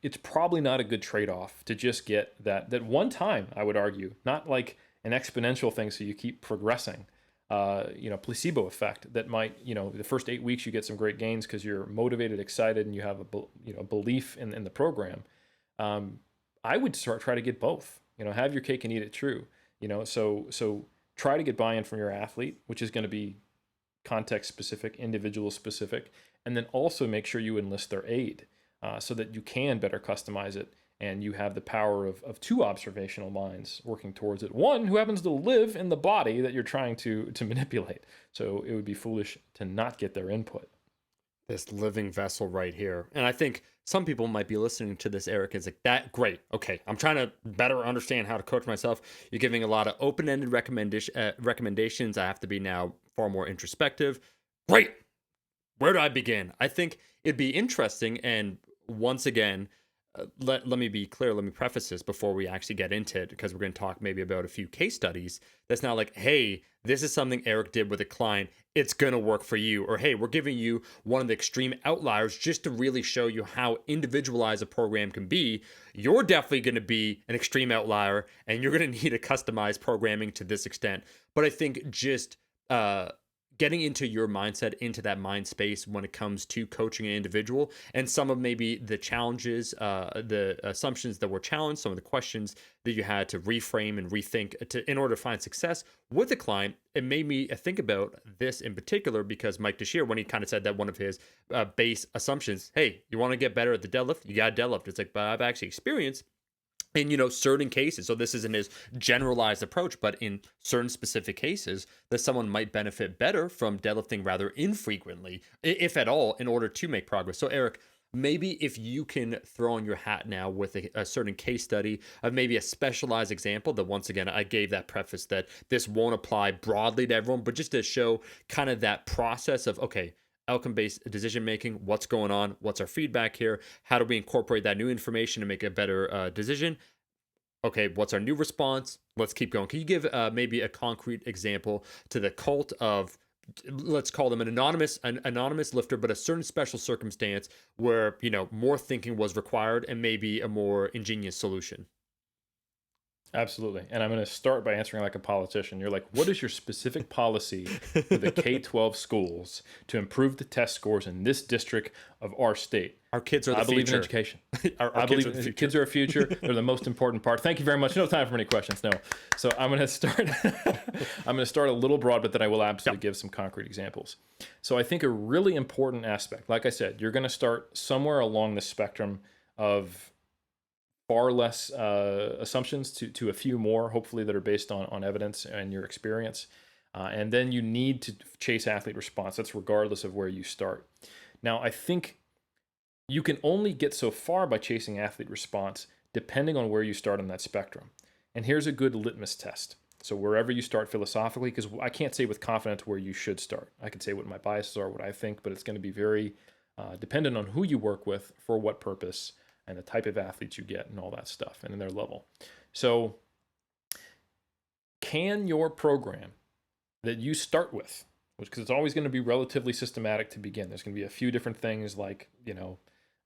it's probably not a good trade-off to just get that one time, I would argue, not like an exponential thing so you keep progressing, placebo effect that might, the first 8 weeks you get some great gains because you're motivated, excited, and you have a belief in the program. I would try to get both, have your cake and eat it too, so try to get buy-in from your athlete, which is going to be context specific, individual specific, and then also make sure you enlist their aid so that you can better customize it and you have the power of two observational minds working towards it. One who happens to live in the body that you're trying to manipulate. So it would be foolish to not get their input. This living vessel right here. And I think some people might be listening to this, Eric, is like, that great. Okay, I'm trying to better understand how to coach myself. You're giving a lot of open-ended recommendations. I have to be now far more introspective. Great. Where do I begin? I think it'd be interesting. And once again, let me be clear. Let me preface this before we actually get into it, because we're going to talk maybe about a few case studies. That's not like, hey, this is something Eric did with a client, it's going to work for you. Or, hey, we're giving you one of the extreme outliers just to really show you how individualized a program can be. You're definitely going to be an extreme outlier, and you're going to need a customized programming to this extent. But I think just getting into your mindset, into that mind space when it comes to coaching an individual, and some of maybe the challenges, the assumptions that were challenged, some of the questions that you had to reframe and rethink in order to find success with a client. It made me think about this in particular because Mike Teixeira, when he kind of said that one of his base assumptions, hey, you want to get better at the deadlift, you got to deadlift. It's like, but I've actually experienced in certain cases, so this isn't his generalized approach, but in certain specific cases, that someone might benefit better from deadlifting rather infrequently, if at all, in order to make progress. So Eric, maybe if you can throw on your hat now with a certain case study of maybe a specialized example that, once again, I gave that preface that this won't apply broadly to everyone, but just to show kind of that process of, okay, outcome-based decision-making, what's going on, what's our feedback here, how do we incorporate that new information to make a better decision? Okay, what's our new response? Let's keep going. Can you give maybe a concrete example to the cult of, let's call them an anonymous lifter, but a certain special circumstance where, more thinking was required and maybe a more ingenious solution? Absolutely. And I'm going to start by answering like a politician. You're like, what is your specific policy for the K-12 schools to improve the test scores in this district of our state? Our kids are the future. I believe in education. I believe kids are a future. They're the most important part. Thank you very much. No time for any questions. No. So I'm going to start. I'm going to start a little broad, but then I will absolutely give some concrete examples. So I think a really important aspect, like I said, you're going to start somewhere along the spectrum of far less assumptions to a few more, hopefully, that are based on evidence and your experience. And then you need to chase athlete response. That's regardless of where you start. Now, I think you can only get so far by chasing athlete response depending on where you start on that spectrum. And here's a good litmus test. So wherever you start philosophically, because I can't say with confidence where you should start. I can say what my biases are, what I think, but it's going to be very dependent on who you work with, for what purpose, and the type of athletes you get and all that stuff, and in their level. So can your program that you start with, because it's always going to be relatively systematic to begin. There's going to be a few different things like,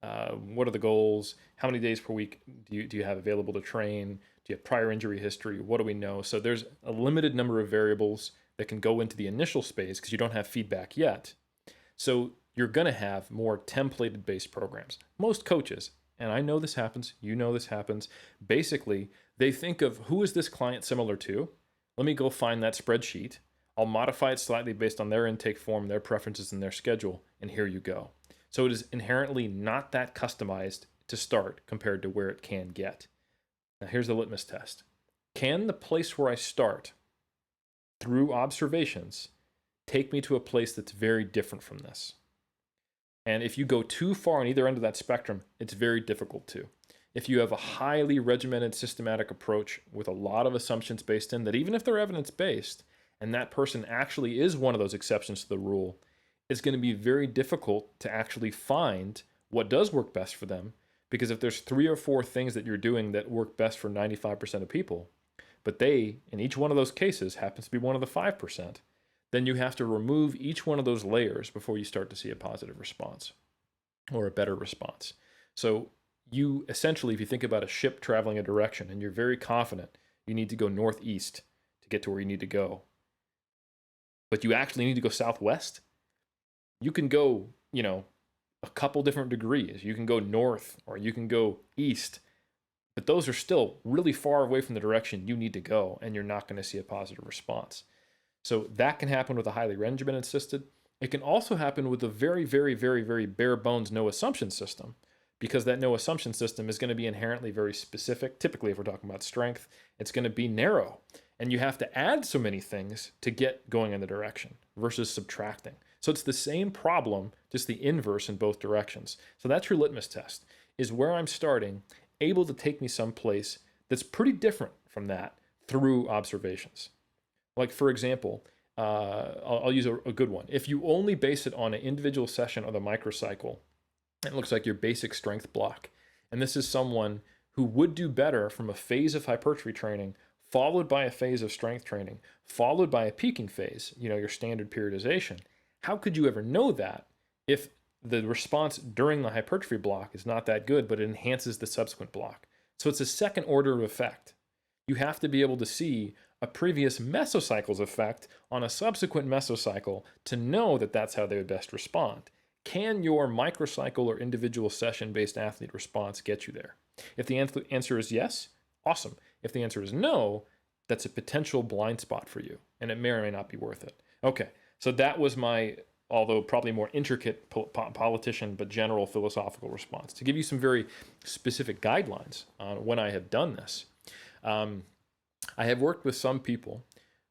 what are the goals? How many days per week do you have available to train? Do you have prior injury history? What do we know? So there's a limited number of variables that can go into the initial space because you don't have feedback yet. So you're going to have more templated based programs. Most coaches, and I know this happens, this happens, basically they think of, who is this client similar to? Let me go find that spreadsheet. I'll modify it slightly based on their intake form, their preferences, and their schedule, and here you go. So it is inherently not that customized to start compared to where it can get. Now here's the litmus test. Can the place where I start through observations take me to a place that's very different from this? And if you go too far on either end of that spectrum, it's very difficult to. If you have a highly regimented, systematic approach with a lot of assumptions based in that, even if they're evidence-based, and that person actually is one of those exceptions to the rule, it's going to be very difficult to actually find what does work best for them. Because if there's 3 or 4 things that you're doing that work best for 95% of people, but they, in each one of those cases, happens to be one of the 5%, then you have to remove each one of those layers before you start to see a positive response or a better response. So you essentially, if you think about a ship traveling a direction and you're very confident you need to go northeast to get to where you need to go, but you actually need to go southwest, you can go, a couple different degrees. You can go north or you can go east, but those are still really far away from the direction you need to go, and you're not going to see a positive response. So that can happen with a highly regimented assisted. It can also happen with a very, very, very, very bare bones no assumption system, because that no assumption system is going to be inherently very specific. Typically, if we're talking about strength, it's going to be narrow, and you have to add so many things to get going in the direction versus subtracting. So it's the same problem, just the inverse in both directions. So that's your litmus test, is where I'm starting, able to take me someplace that's pretty different from that through observations. Like, for example, I'll use a good one. If you only base it on an individual session of the microcycle, it looks like your basic strength block. And this is someone who would do better from a phase of hypertrophy training, followed by a phase of strength training, followed by a peaking phase, your standard periodization. How could you ever know that if the response during the hypertrophy block is not that good, but it enhances the subsequent block? So it's a second order effect. You have to be able to see a previous mesocycle's effect on a subsequent mesocycle to know that that's how they would best respond. Can your microcycle or individual session-based athlete response get you there? If the answer is yes, awesome. If the answer is no, that's a potential blind spot for you, and it may or may not be worth it. Okay, so that was my, although probably more intricate politician, but general philosophical response. To give you some very specific guidelines on when I have done this, I have worked with some people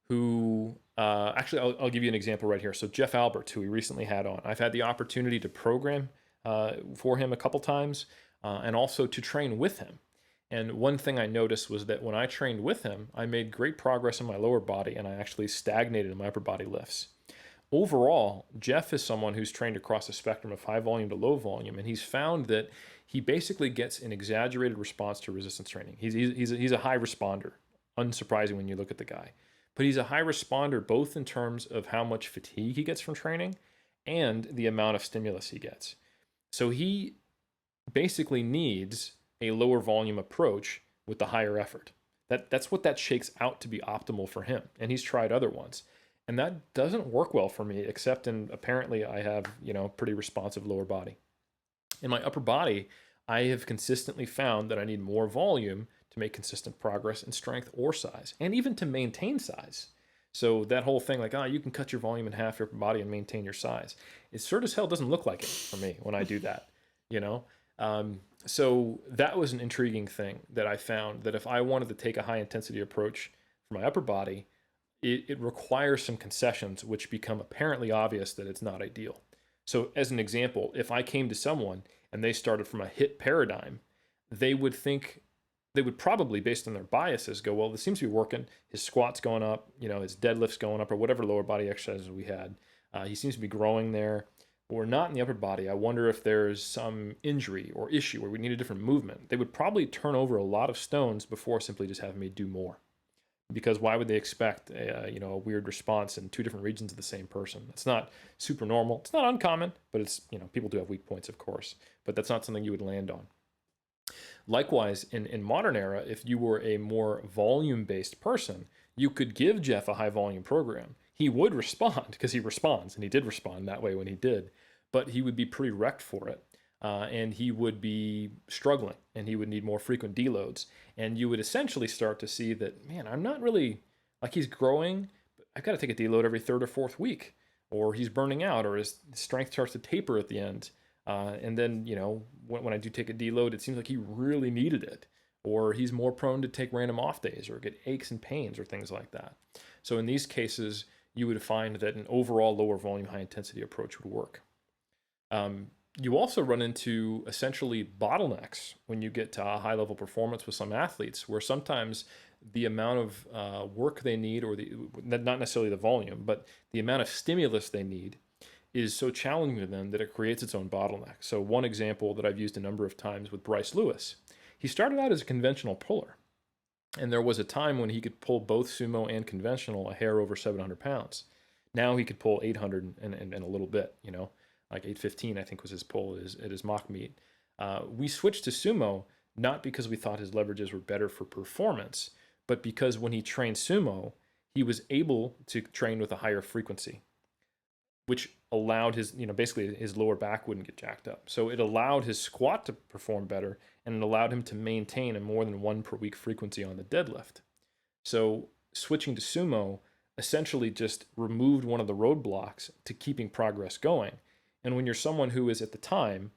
who, actually, I'll give you an example right here. So Jeff Albert, who we recently had on, I've had the opportunity to program for him a couple times and also to train with him. And one thing I noticed was that when I trained with him, I made great progress in my lower body, and I actually stagnated in my upper body lifts. Overall, Jeff is someone who's trained across a spectrum of high volume to low volume, and he's found that he basically gets an exaggerated response to resistance training. He's a high responder, unsurprising when you look at the guy. But he's a high responder both in terms of how much fatigue he gets from training and the amount of stimulus he gets. So he basically needs a lower volume approach with the higher effort. That's what that shakes out to be optimal for him. And he's tried other ones. And that doesn't work well for me, except in apparently I have, pretty responsive lower body. In my upper body, I have consistently found that I need more volume to make consistent progress in strength or size, and even to maintain size. So that whole thing like, you can cut your volume in half your upper body and maintain your size. It sure as hell doesn't look like it for me when I do that, So that was an intriguing thing that I found, that if I wanted to take a high intensity approach for my upper body, it requires some concessions, which become apparently obvious that it's not ideal. So as an example, if I came to someone and they started from a HIIT paradigm, they would probably, based on their biases, go, well, this seems to be working. His squat's going up, his deadlift's going up, or whatever lower body exercises we had. He seems to be growing there. But we're not in the upper body. I wonder if there's some injury or issue where we need a different movement. They would probably turn over a lot of stones before simply just having me do more. Because why would they expect a weird response in 2 different regions of the same person? It's not super normal. It's not uncommon, but it's, people do have weak points, of course, but that's not something you would land on. Likewise, in modern era, if you were a more volume-based person, you could give Jeff a high volume program. He would respond because he responds, and he did respond that way when he did, but he would be pretty wrecked for it. And he would be struggling, and he would need more frequent deloads. And you would essentially start to see that, man, I'm not really, like, he's growing, but I've got to take a deload every 3rd or 4th week, or he's burning out, or his strength starts to taper at the end. And then, when I do take a deload, it seems like he really needed it, or he's more prone to take random off days or get aches and pains or things like that. So in these cases, you would find that an overall lower volume, high intensity approach would work. You also run into essentially bottlenecks when you get to a high level performance with some athletes, where sometimes the amount of work they need, or not necessarily the volume, but the amount of stimulus they need is so challenging to them that it creates its own bottleneck. So one example that I've used a number of times with Bryce Lewis, he started out as a conventional puller. And there was a time when he could pull both sumo and conventional a hair over 700 pounds. Now he could pull 800 and a little bit, like 815, I think was his pull at his mock meet. We switched to sumo not because we thought his leverages were better for performance, but because when he trained sumo, he was able to train with a higher frequency, which allowed his, basically his lower back wouldn't get jacked up. So it allowed his squat to perform better, and it allowed him to maintain a more than 1 per week frequency on the deadlift. So switching to sumo essentially just removed one of the roadblocks to keeping progress going. And when you're someone who is at the time,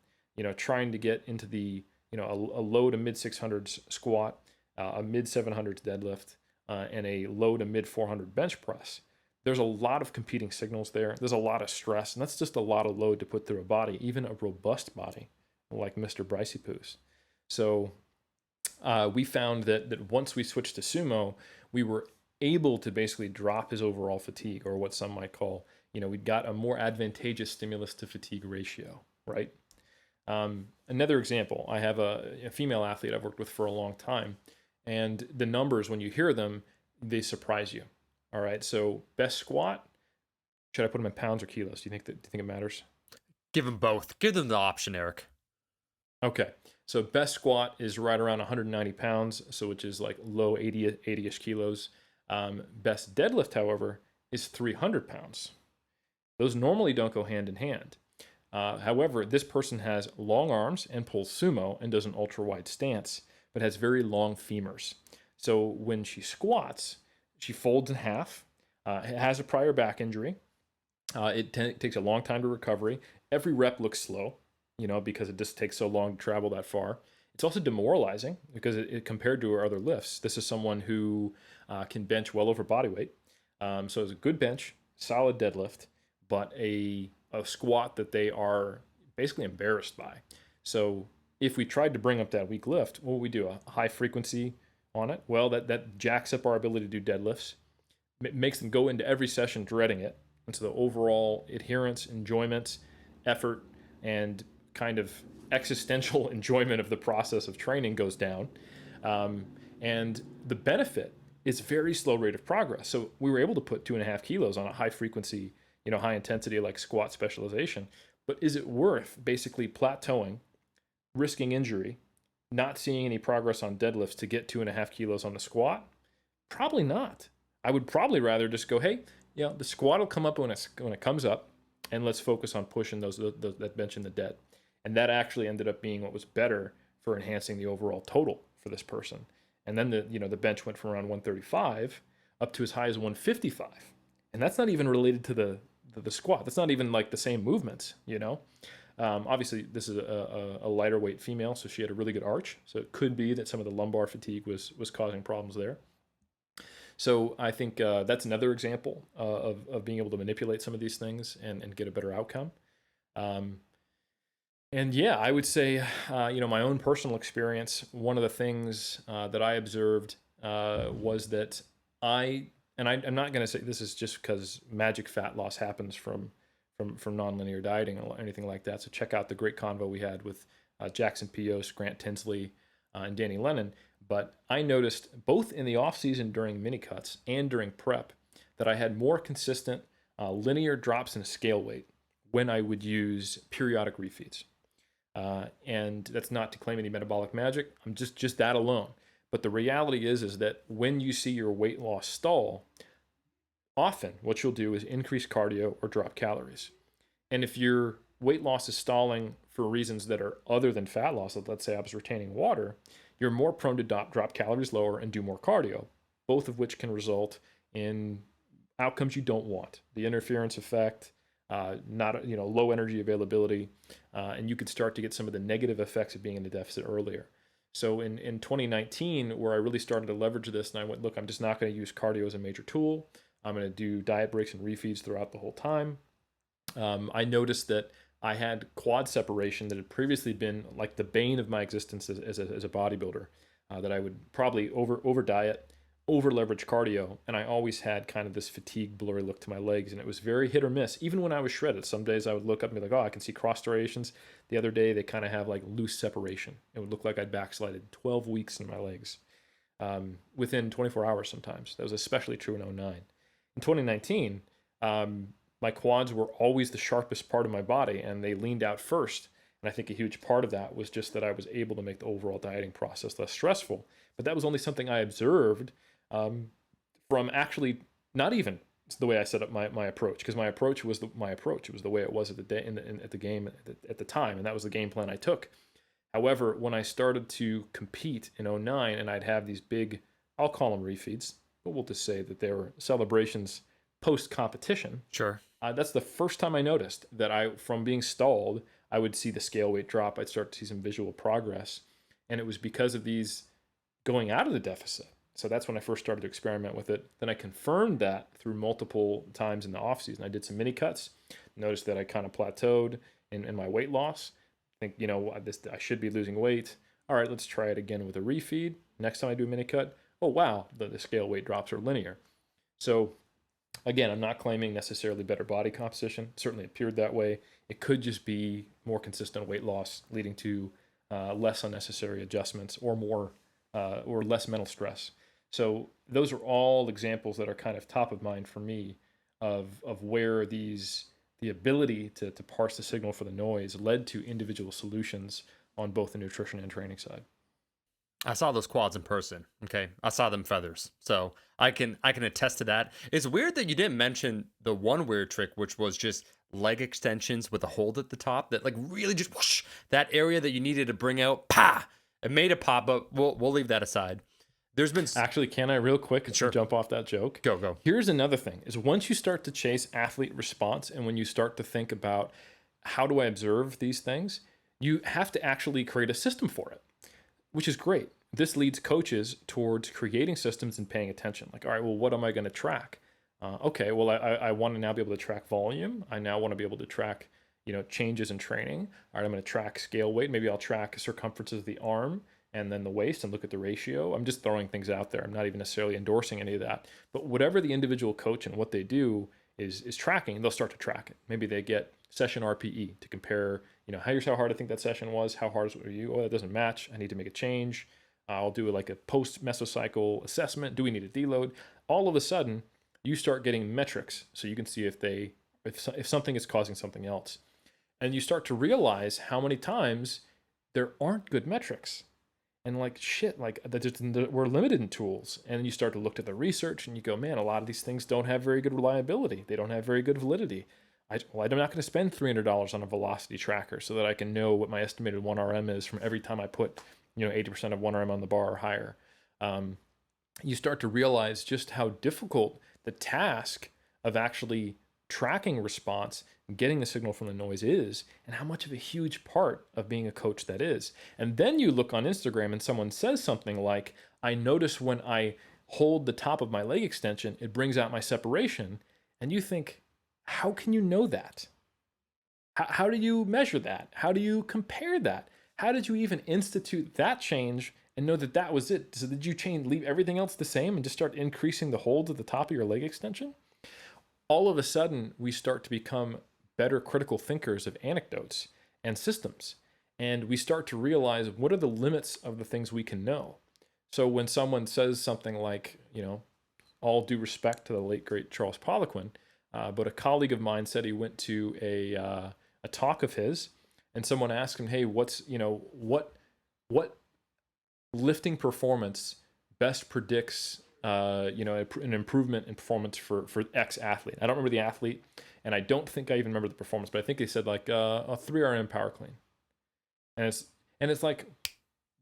trying to get into the, a low to mid 600s squat, a mid 700s deadlift, and a low to mid 400 bench press, there's a lot of competing signals there. There's a lot of stress, and that's just a lot of load to put through a body, even a robust body like Mr. Brycey Poos. So we found that once we switched to sumo, we were able to basically drop his overall fatigue, or what some might call, we got a more advantageous stimulus to fatigue ratio, right? Another example, I have a female athlete I've worked with for a long time, and the numbers, when you hear them, they surprise you. All right, so best squat, should I put them in pounds or kilos? Do you think it matters? Give them both. Give them the option, Eric. Okay, so best squat is right around 190 pounds, so which is like low 80-ish kilos. Best deadlift, however, is 300 pounds. Those normally don't go hand in hand. However, this person has long arms and pulls sumo and does an ultra wide stance, but has very long femurs. So when she squats, she folds in half, has a prior back injury. It takes a long time to recovery. Every rep looks slow, because it just takes so long to travel that far. It's also demoralizing because it compared to her other lifts. This is someone who can bench well over body weight. So it's a good bench, solid deadlift, but a squat that they are basically embarrassed by. So if we tried to bring up that weak lift, what would we do? A high frequency on it? Well, that jacks up our ability to do deadlifts. It makes them go into every session dreading it. And so the overall adherence, enjoyment, effort, and kind of existential enjoyment of the process of training goes down. And the benefit is very slow rate of progress. So we were able to put 2.5 kilos on a high frequency, high intensity like squat specialization. But is it worth basically plateauing, risking injury, not seeing any progress on deadlifts to get 2.5 kilos on the squat? Probably not. I would probably rather just go, hey, the squat will come up when it comes up, and let's focus on pushing that bench in the dead. And that actually ended up being what was better for enhancing the overall total for this person. And then the bench went from around 135 up to as high as 155, and that's not even related to the squat. That's not even like the same movements, Obviously, this is a lighter weight female, so she had a really good arch. So it could be that some of the lumbar fatigue was causing problems there. So I think that's another example of being able to manipulate some of these things and get a better outcome. And yeah, I would say, my own personal experience, one of the things that I observed was that I'm not going to say this is just because magic fat loss happens from nonlinear dieting or anything like that. So check out the great convo we had with Jackson Pios, Grant Tinsley, and Danny Lennon. But I noticed both in the off season during mini cuts and during prep that I had more consistent linear drops in scale weight when I would use periodic refeeds. And that's not to claim any metabolic magic. I'm just that alone. But the reality is that when you see your weight loss stall, often what you'll do is increase cardio or drop calories. And if your weight loss is stalling for reasons that are other than fat loss, let's say I was retaining water, you're more prone to drop calories lower and do more cardio, both of which can result in outcomes you don't want. The interference effect, not low energy availability, and you could start to get some of the negative effects of being in a deficit earlier. So in 2019, where I really started to leverage this, and I went, look, I'm just not going to use cardio as a major tool. I'm going to do diet breaks and refeeds throughout the whole time. I noticed that I had quad separation that had previously been like the bane of my existence as a bodybuilder. That I would probably over diet, over leverage cardio, and I always had kind of this fatigue, blurry look to my legs, and it was very hit or miss. Even when I was shredded, some days I would look up and be like, oh, I can see cross striations. The other day they kind of have like loose separation. It would look like I'd backslided 12 weeks in my legs within 24 hours sometimes. That was especially true in 09. In 2019, my quads were always the sharpest part of my body, and they leaned out first. And I think a huge part of that was just that I was able to make the overall dieting process less stressful. But that was only something I observed from actually not even the way I set up my approach, because my approach was my approach. It was the way it was at the day at the game at the time, and that was the game plan I took. However, when I started to compete in 09, and I'd have these big, I'll call them refeeds, but we'll just say that they were celebrations post competition. Sure. That's the first time I noticed that from being stalled, I would see the scale weight drop. I'd start to see some visual progress. And it was because of these going out of the deficit. So that's when I first started to experiment with it. Then I confirmed that through multiple times in the off season. I did some mini cuts, noticed that I kind of plateaued in my weight loss. I think, I should be losing weight. All right, let's try it again with a refeed. Next time I do a mini cut, oh, wow, the scale weight drops are linear. So again, I'm not claiming necessarily better body composition. It certainly appeared that way. It could just be more consistent weight loss leading to less unnecessary adjustments or more or less mental stress. So those are all examples that are kind of top of mind for me of where the ability to parse the signal for the noise led to individual solutions on both the nutrition and training side. I saw those quads in person. Okay, I saw them feathers, so I can attest to that. It's weird that you didn't mention the one weird trick, which was just leg extensions with a hold at the top that like really just whoosh, that area that you needed to bring out. Pa! It made a pop, but we'll leave that aside. There's been actually, can I real quick jump off that joke? Go. Here's another thing: is once you start to chase athlete response, and when you start to think about how do I observe these things, you have to actually create a system for it, which is great. This leads coaches towards creating systems and paying attention. Like, all right, well, what am I going to track? Okay, well, I want to now be able to track volume. I now want to be able to track, changes in training. All right, I'm going to track scale weight. Maybe I'll track circumferences of the arm and then the waist and look at the ratio. I'm just throwing things out there. I'm not even necessarily endorsing any of that. But whatever the individual coach and what they do is tracking, they'll start to track it. Maybe they get session RPE to compare, here's how hard I think that session was. How hard were you? Oh, that doesn't match. I need to make a change. I'll do like a post mesocycle assessment. Do we need a deload? All of a sudden, you start getting metrics, so you can see if something is causing something else, and you start to realize how many times there aren't good metrics, and like shit, like we're limited in tools, and you start to look at the research, and you go, man, a lot of these things don't have very good reliability. They don't have very good validity. I'm not going to spend $300 on a velocity tracker so that I can know what my estimated 1RM is from every time I put 80% of 1RM on the bar or higher. You start to realize just how difficult the task of actually tracking response and getting the signal from the noise is, and how much of a huge part of being a coach that is. And then you look on Instagram and someone says something like, I notice when I hold the top of my leg extension, it brings out my separation. And you think, how can you know that? How do you measure that? How do you compare that? How did you even institute that change and know that that was it? So did you leave everything else the same and just start increasing the hold at the top of your leg extension? All of a sudden, we start to become better critical thinkers of anecdotes and systems. And we start to realize what are the limits of the things we can know. So when someone says something like, all due respect to the late, great Charles Poliquin, but a colleague of mine said he went to a talk of his, and someone asked him, hey, what lifting performance best predicts, an improvement in performance for X athlete? I don't remember the athlete, and I don't think I even remember the performance, but I think they said like a 3RM power clean. And it's like,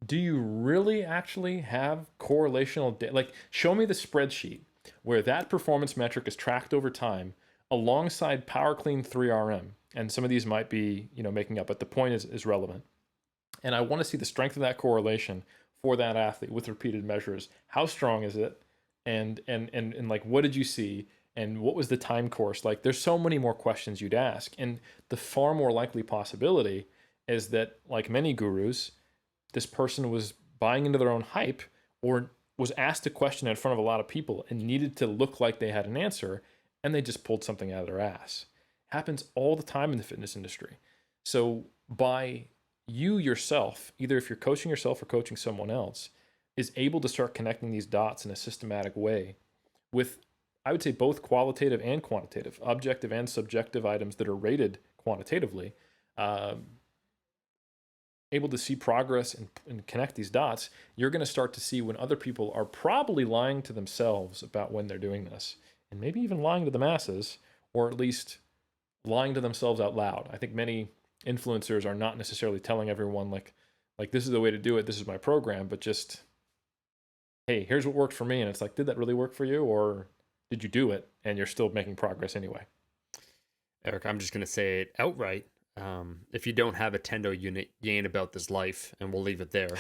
do you really actually have correlational data? Like, show me the spreadsheet where that performance metric is tracked over time alongside Power Clean 3RM. And some of these might be, making up, but the point is relevant. And I want to see the strength of that correlation for that athlete with repeated measures. How strong is it? And like, what did you see? And what was the time course? Like, there's so many more questions you'd ask. And the far more likely possibility is that, like many gurus, this person was buying into their own hype, or was asked a question in front of a lot of people and needed to look like they had an answer, and they just pulled something out of their ass. It happens all the time in the fitness industry. So by you yourself, either if you're coaching yourself or coaching someone else, is able to start connecting these dots in a systematic way with, I would say, both qualitative and quantitative, objective and subjective items that are rated quantitatively, able to see progress and connect these dots, you're going to start to see when other people are probably lying to themselves about when they're doing this, and maybe even lying to the masses, or at least lying to themselves out loud. I think many influencers are not necessarily telling everyone like this is the way to do it, this is my program, but just, hey, here's what worked for me. And it's like, did that really work for you, or did you do it and you're still making progress anyway? Eric, I'm just going to say it outright. If you don't have a Tendo unit, you ain't about this life, and we'll leave it there.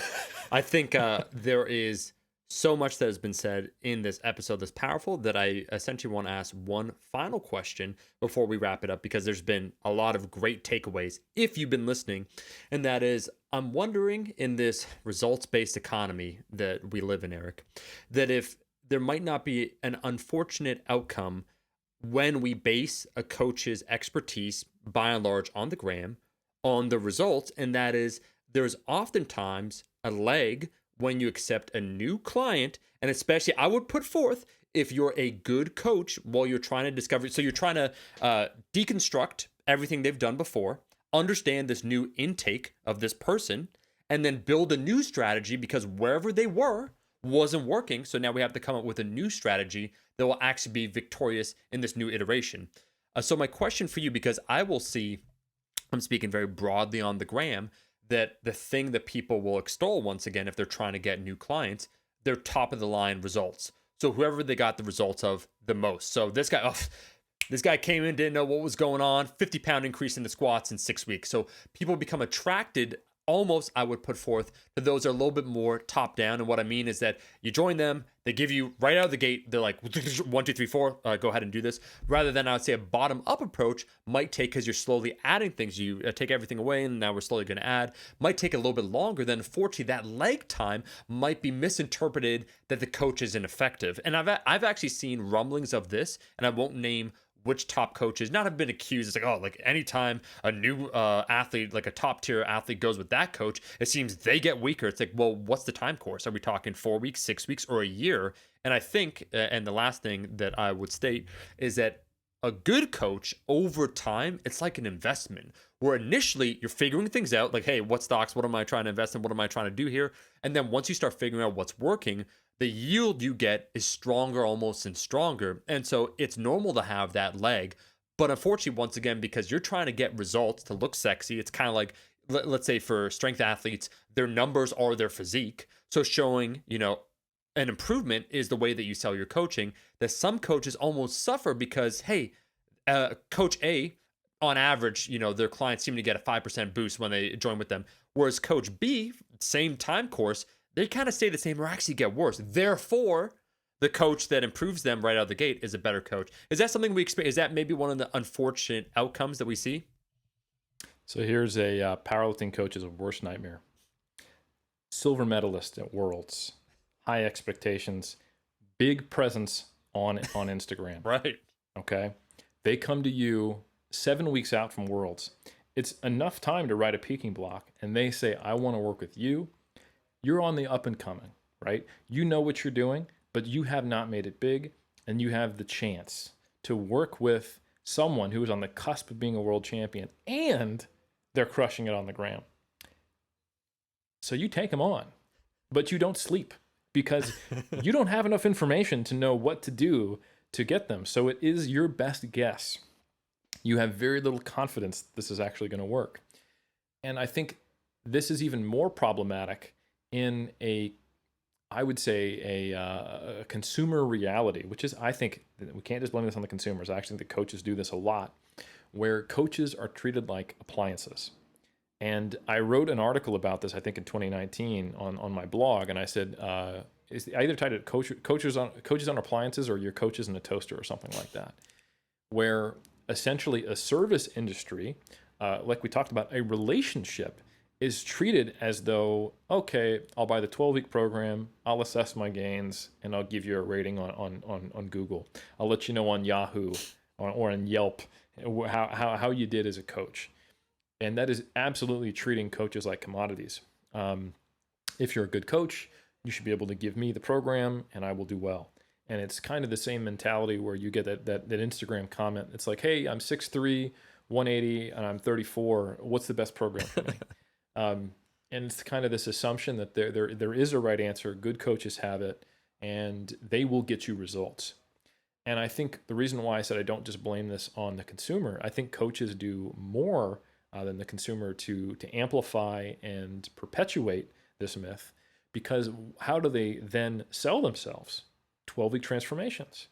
I think there is so much that has been said in this episode that's powerful that I essentially want to ask one final question before we wrap it up, because there's been a lot of great takeaways if you've been listening. And that is, I'm wondering, in this results-based economy that we live in, Eric, that if there might not be an unfortunate outcome when we base a coach's expertise by and large on the gram, on the results, and that is there's oftentimes a lag when you accept a new client, and especially I would put forth if you're a good coach while you're trying to discover, so you're trying to deconstruct everything they've done before, understand this new intake of this person, and then build a new strategy because wherever they were wasn't working. So now we have to come up with a new strategy that will actually be victorious in this new iteration. So my question for you, because I will see, I'm speaking very broadly on the gram, that the thing that people will extol once again, if they're trying to get new clients, they're top of the line results. So whoever they got the results of the most. So this guy came in, didn't know what was going on, 50-pound increase in the squats in 6 weeks. So people become attracted, almost, I would put forth, to those that are a little bit more top down. And what I mean is that you join them, they give you right out of the gate, they're like 1, 2, 3, 4, go ahead and do this. Rather than, I would say, a bottom up approach might take, because you're slowly adding things, you take everything away and now we're slowly going to add, might take a little bit longer. Then unfortunately that lag time might be misinterpreted that the coach is ineffective. And I've actually seen rumblings of this, and I won't name which top coaches not have been accused. It's like, oh, like anytime a new athlete, like a top tier athlete, goes with that coach, it seems they get weaker. It's like, well, what's the time course? Are we talking 4 weeks, 6 weeks, or a year? And I think, and the last thing that I would state is that a good coach over time, it's like an investment where initially you're figuring things out, like, hey, what stocks, what am I trying to invest in? What am I trying to do here? And then once you start figuring out what's working, the yield you get is stronger almost and stronger. And so it's normal to have that leg. But unfortunately, once again, because you're trying to get results to look sexy, it's kind of like, let's say for strength athletes, their numbers are their physique. So showing, an improvement is the way that you sell your coaching. That some coaches almost suffer because, hey, Coach A, on average, their clients seem to get a 5% boost when they join with them. Whereas Coach B, same time course, they kind of stay the same or actually get worse. Therefore, the coach that improves them right out of the gate is a better coach. Is that something we expect? Is that maybe one of the unfortunate outcomes that we see? So here's a powerlifting coach's worst nightmare. Silver medalist at Worlds, high expectations, big presence on Instagram. Right. Okay. They come to you 7 weeks out from Worlds. It's enough time to write a peaking block, and they say, I want to work with you. You're on the up and coming, right? You know what you're doing, but you have not made it big, and you have the chance to work with someone who is on the cusp of being a world champion, and they're crushing it on the gram. So you take them on, but you don't sleep because you don't have enough information to know what to do to get them. So it is your best guess. You have very little confidence this is actually going to work. And I think this is even more problematic in a I would say a consumer reality, which is, I think we can't just blame this on the consumers. I actually think the coaches do this a lot, where coaches are treated like appliances. And I wrote an article about this, I think in 2019 on my blog, and I said, I either titled it coaches on appliances, or your coaches in a toaster, or something like that, where essentially a service industry, like we talked about, a relationship is treated as though, okay, I'll buy the 12-week program, I'll assess my gains, and I'll give you a rating on Google. I'll let you know on Yahoo or on Yelp how you did as a coach. And that is absolutely treating coaches like commodities. If you're a good coach, you should be able to give me the program and I will do well. And it's kind of the same mentality where you get that Instagram comment. It's like, hey, I'm 6'3", 180, and I'm 34. What's the best program for me? And it's kind of this assumption that there is a right answer. Good coaches have it, and they will get you results. And I think the reason why I said I don't just blame this on the consumer, I think coaches do more than the consumer to amplify and perpetuate this myth, because how do they then sell themselves? 12-week transformations.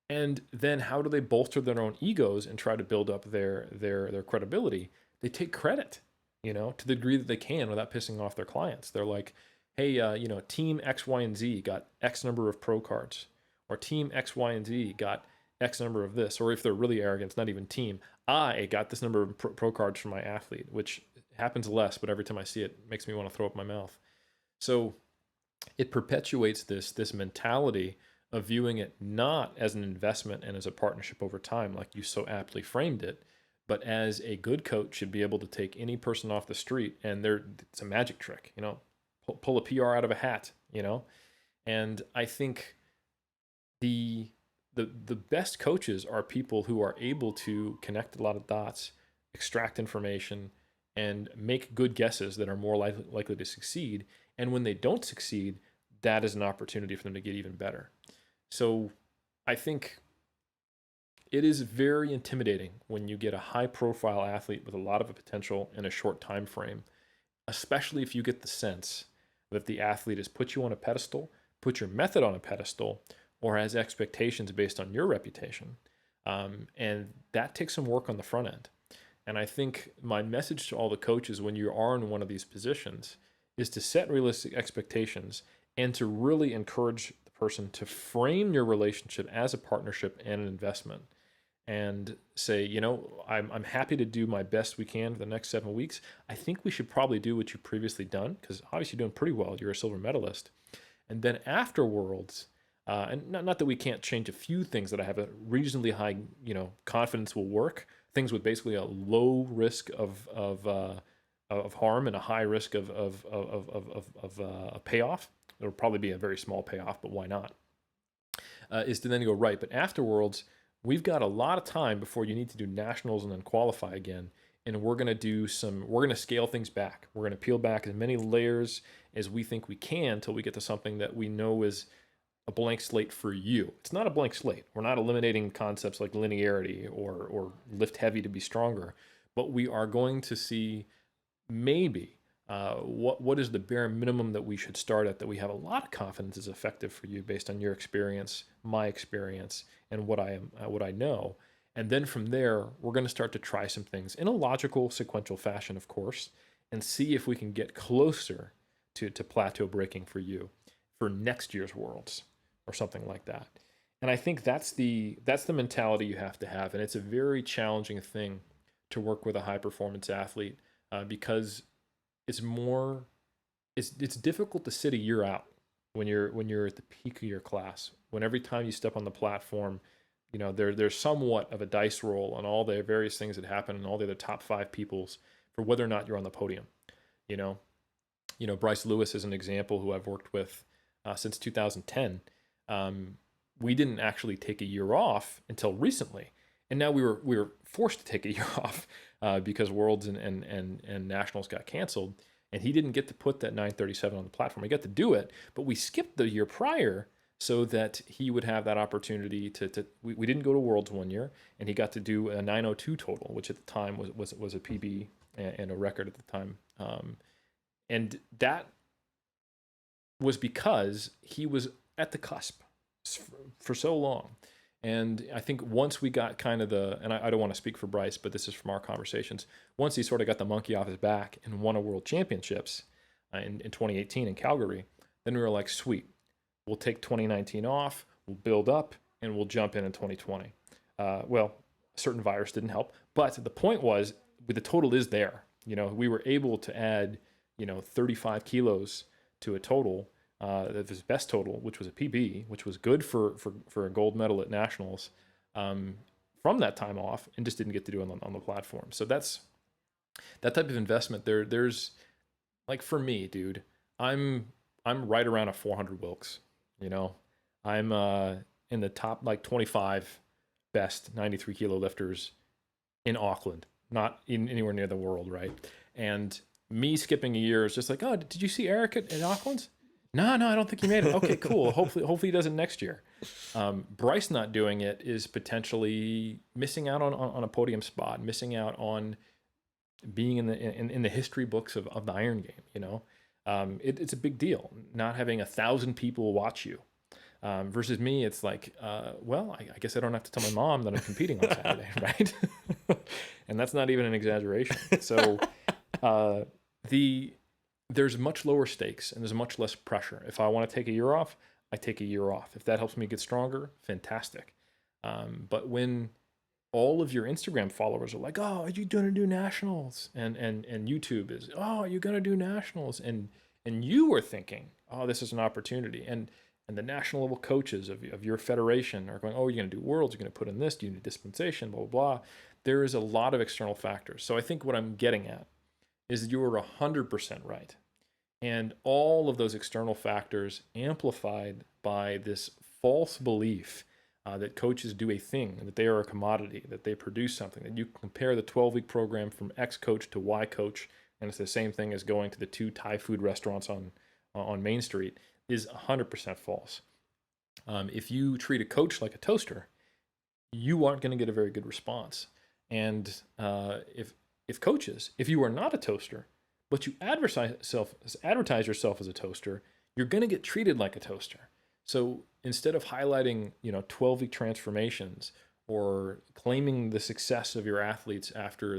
And then how do they bolster their own egos and try to build up their credibility? They take credit, to the degree that they can without pissing off their clients. They're like, hey, team X, Y, and Z got X number of pro cards, or team X, Y, and Z got X number of this. Or if they're really arrogant, it's not even team. I got this number of pro cards from my athlete, which happens less, but every time I see it, it makes me want to throw up my mouth. So it perpetuates this mentality of viewing it not as an investment and as a partnership over time, like you so aptly framed it, but as a good coach should be able to take any person off the street, and it's a magic trick, pull a PR out of a hat, And I think the best coaches are people who are able to connect a lot of dots, extract information, and make good guesses that are more likely to succeed. And when they don't succeed, that is an opportunity for them to get even better. So I think it is very intimidating when you get a high profile athlete with a lot of potential in a short time frame, especially if you get the sense that the athlete has put you on a pedestal, put your method on a pedestal, or has expectations based on your reputation. And that takes some work on the front end. And I think my message to all the coaches when you are in one of these positions is to set realistic expectations and to really encourage the person to frame your relationship as a partnership and an investment, and say, I'm happy to do my best we can for the next 7 weeks. I think we should probably do what you've previously done, because obviously you're doing pretty well. You're a silver medalist. And then afterwards, and not that we can't change a few things that I have a reasonably high, confidence will work. Things with basically a low risk of harm and a high risk of a payoff. There'll probably be a very small payoff, but why not? Is to then go, right, but afterwards, we've got a lot of time before you need to do nationals and then qualify again. And we're going to scale things back. We're going to peel back as many layers as we think we can until we get to something that we know is a blank slate for you. It's not a blank slate. We're not eliminating concepts like linearity or lift heavy to be stronger, but we are going to see maybe what is the bare minimum that we should start at, that we have a lot of confidence is effective for you based on your experience, my experience, and what I know. And then from there, we're going to start to try some things in a logical, sequential fashion, of course, and see if we can get closer to plateau breaking for you for next year's Worlds or something like that. And I think that's the mentality you have to have. And it's a very challenging thing to work with a high performance athlete, because it's difficult to sit a year out when you're at the peak of your class. When every time you step on the platform, there's somewhat of a dice roll on all the various things that happen and all the other top 5 peoples for whether or not you're on the podium. Bryce Lewis is an example who I've worked with since 2010. We didn't actually take a year off until recently, and now we were forced to take a year off because Worlds and Nationals got canceled, and he didn't get to put that 937 on the platform. He got to do it, but we skipped the year prior so that he would have that opportunity we didn't go to Worlds one year, and he got to do a 902 total, which at the time was a PB and a record at the time. And that was because he was at the cusp for so long. And I think once we got kind of and I don't want to speak for Bryce, but this is from our conversations, once he sort of got the monkey off his back and won a world championships in 2018 in Calgary, then we were like, sweet, we'll take 2019 off, we'll build up, and we'll jump in 2020. Well, a certain virus didn't help, but the point was, the total is there. We were able to add, 35 kilos to a total, his best total, which was a PB, which was good for a gold medal at nationals, from that time off, and just didn't get to do it on the platform. So that's that type of investment. There's like, for me, dude, I'm right around a 400 Wilks. I'm in the top like 25 best 93 kilo lifters in Auckland, not anywhere near the world, right? And me skipping a year is just like, oh, did you see Eric at Auckland's? No, I don't think he made it. Okay, cool. Hopefully he does it next year. Bryce not doing it is potentially missing out on a podium spot, missing out on being in the history books of the Iron Game. It's a big deal not having 1,000 people watch you. Versus me, it's like, well, I guess I don't have to tell my mom that I'm competing on Saturday, right? And that's not even an exaggeration. So there's much lower stakes and there's much less pressure. If I want to take a year off, I take a year off. If that helps me get stronger, fantastic. But when all of your Instagram followers are like, oh, are you going to do nationals? And YouTube is, oh, are you going to do nationals? And you were thinking, oh, this is an opportunity. And the national level coaches of your federation are going, oh, you're going to do worlds, you're going to put in this, do you need dispensation, blah, blah, blah. There is a lot of external factors. So I think what I'm getting at is that you were 100% right. And all of those external factors amplified by this false belief that coaches do a thing, that they are a commodity, that they produce something, that you compare the 12-week program from X coach to Y coach, and it's the same thing as going to the 2 Thai food restaurants on Main Street, is 100% false. If you treat a coach like a toaster, you aren't going to get a very good response. And if coaches, if you are not a toaster, but you advertise yourself as a toaster, you're going to get treated like a toaster. So instead of highlighting, 12-week transformations or claiming the success of your athletes after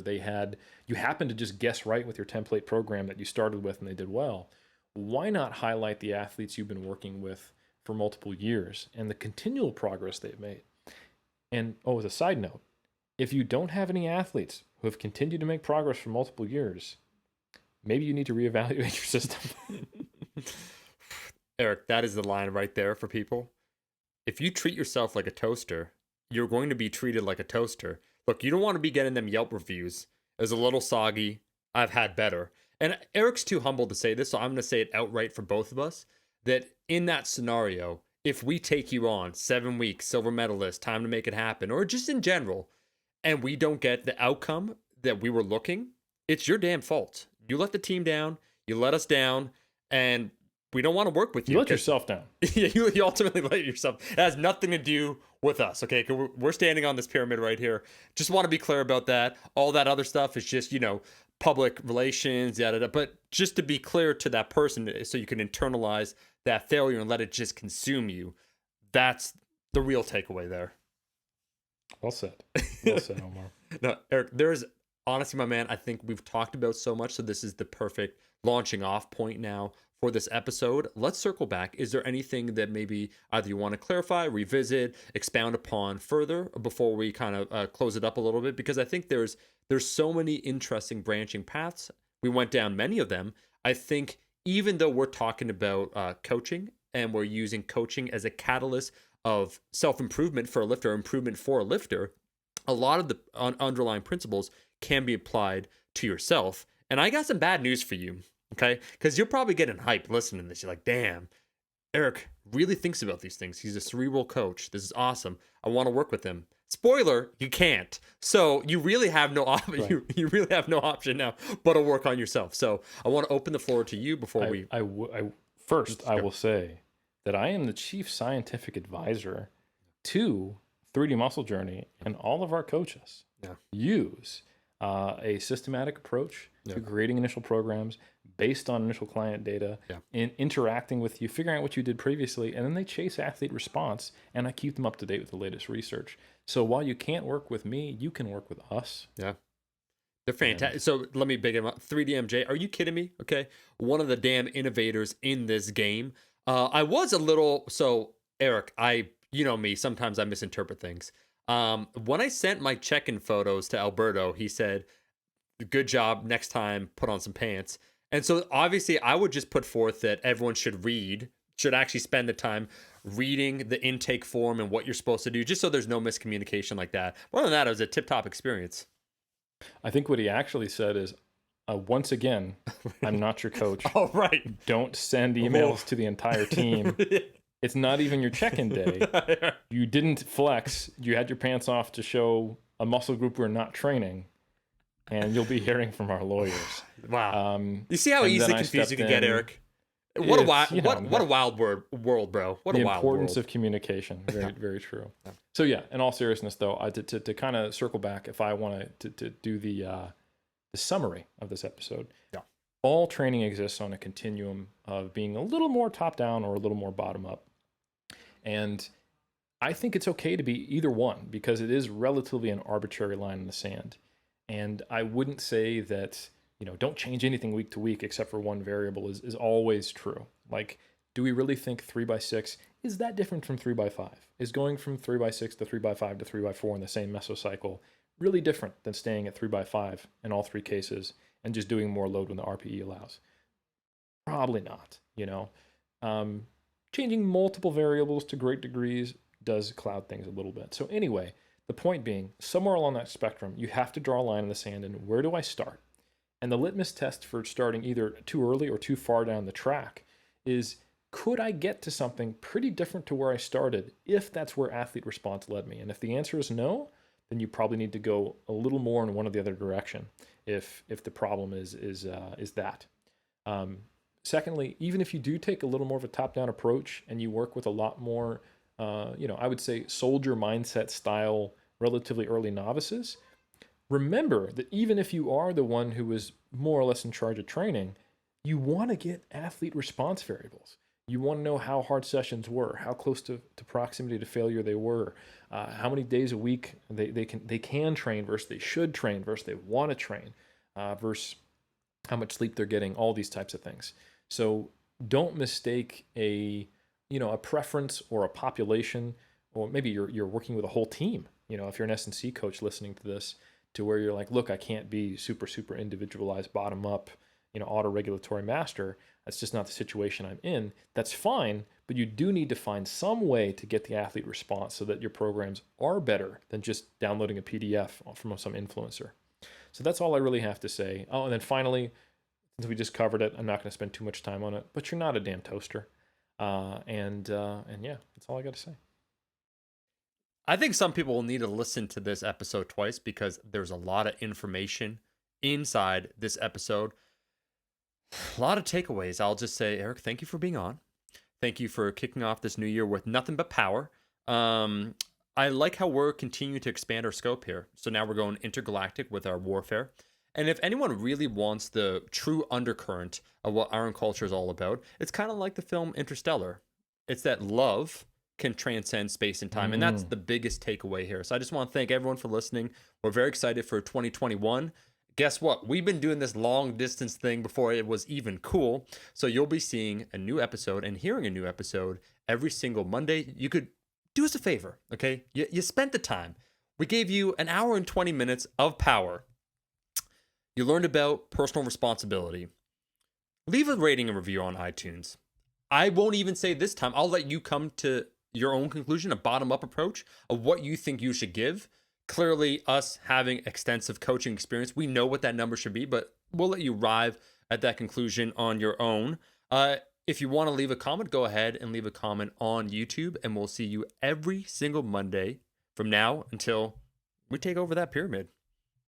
you happen to just guess right with your template program that you started with and they did well, why not highlight the athletes you've been working with for multiple years and the continual progress they've made? And as a side note, if you don't have any athletes who have continued to make progress for multiple years, maybe you need to reevaluate your system. Eric, that is the line right there for people. If you treat yourself like a toaster, you're going to be treated like a toaster. Look, you don't want to be getting them Yelp reviews. It was a little soggy. I've had better. And Eric's too humble to say this, so I'm going to say it outright for both of us, that in that scenario, if we take you on 7 weeks, silver medalist, time to make it happen, or just in general, and we don't get the outcome that we were looking, it's your damn fault. You let the team down, you let us down, and we don't want to work with you. You let yourself down. Yeah, you ultimately let yourself. It has nothing to do with us, okay? 'Cause we're standing on this pyramid right here. Just want to be clear about that. All that other stuff is just, public relations, yada, yada. But just to be clear to that person so you can internalize that failure and let it just consume you, that's the real takeaway there. Well said. Well said, Omar. No, Eric, there's honestly, my man, I think we've talked about so much, so this is the perfect launching off point now for this episode. Let's circle back. Is there anything that maybe either you want to clarify, revisit, expound upon further before we kind of close it up a little bit? Because I think there's so many interesting branching paths. We went down many of them. I think even though we're talking about coaching and we're using coaching as a catalyst of self-improvement for a lifter, improvement for a lifter, a lot of the underlying principles can be applied to yourself. And I got some bad news for you, okay? Because you're probably getting hyped listening to this. You're like, damn, Eric really thinks about these things. He's a cerebral coach. This is awesome. I want to work with him. Spoiler, you can't. So you really have no option. Right. You really have no option now but to work on yourself. So I want to open the floor to you before I will say that I am the chief scientific advisor to 3D Muscle Journey, and all of our coaches use a systematic approach Yeah. to creating initial programs based on initial client data, Yeah. and interacting with you, figuring out what you did previously, and then they chase athlete response, and I keep them up to date with the latest research. So while you can't work with me, you can work with us. Yeah. They're fantastic. So let me big him up. 3DMJ, are you kidding me? Okay. One of the damn innovators in this game. I was a little, so Eric, you know me, sometimes I misinterpret things. When I sent my check-in photos to Alberto, he said, good job, next time, put on some pants. And so obviously I would just put forth that everyone should actually spend the time reading the intake form and what you're supposed to do, just so there's no miscommunication like that. More than that, it was a tip-top experience. I think what he actually said is, once again, I'm not your coach. Oh, right. Don't send emails to the entire team. It's not even your check-in day. You didn't flex. You had your pants off to show a muscle group we're not training, and you'll be hearing from our lawyers. Wow. You see how easily confused you can get, Eric? What a wild world, bro. What a wild world. The importance of communication. Very, very true. So yeah, in all seriousness though, to kind of circle back, if I want to do the summary of this episode, yeah. All training exists on a continuum of being a little more top down or a little more bottom up. And I think it's okay to be either one, because it is relatively an arbitrary line in the sand. And I wouldn't say that, don't change anything week to week except for one variable is always true. Like, do we really think 3x6 is that different from 3x5? Is going from 3x6 to 3x5 to 3x4 in the same mesocycle really different than staying at 3x5 in all three cases and just doing more load when the RPE allows? Probably not, Changing multiple variables to great degrees does cloud things a little bit. So anyway, the point being, somewhere along that spectrum, you have to draw a line in the sand, and where do I start? And the litmus test for starting either too early or too far down the track is, could I get to something pretty different to where I started if that's where athlete response led me? And if the answer is no, then you probably need to go a little more in one or the other direction if the problem is that. Secondly, even if you do take a little more of a top-down approach and you work with a lot more, I would say soldier mindset style, relatively early novices, remember that even if you are the one who is more or less in charge of training, you want to get athlete response variables. You want to know how hard sessions were, how close to proximity to failure they were, how many days a week they can train versus they should train versus they want to train, versus how much sleep they're getting, all these types of things. So don't mistake a preference or a population, or maybe you're working with a whole team. If you're an S&C coach listening to this, to where you're like, look, I can't be super individualized, bottom up, auto-regulatory master. That's just not the situation I'm in. That's fine, but you do need to find some way to get the athlete response so that your programs are better than just downloading a PDF from some influencer. So that's all I really have to say. Oh, and then finally, since we just covered it, I'm not going to spend too much time on it, but you're not a damn toaster. And yeah, that's all I got to say. I think some people will need to listen to this episode twice, because there's a lot of information inside this episode. A lot of takeaways. I'll just say, Eric, thank you for being on. Thank you for kicking off this new year with nothing but power. I like how we're continuing to expand our scope here. So now we're going intergalactic with our warfare. And if anyone really wants the true undercurrent of what Iron Culture is all about, it's kind of like the film Interstellar. It's that love can transcend space and time. And that's the biggest takeaway here. So I just want to thank everyone for listening. We're very excited for 2021. Guess what? We've been doing this long distance thing before it was even cool. So you'll be seeing a new episode and hearing a new episode every single Monday. You could do us a favor, okay? You spent the time. We gave you an hour and 20 minutes of power. You learned about personal responsibility. Leave a rating and review on iTunes. I won't even say this time. I'll let you come to your own conclusion, a bottom-up approach of what you think you should give. Clearly, us having extensive coaching experience, we know what that number should be, but we'll let you arrive at that conclusion on your own. If you want to leave a comment, go ahead and leave a comment on YouTube, and we'll see you every single Monday from now until we take over that pyramid.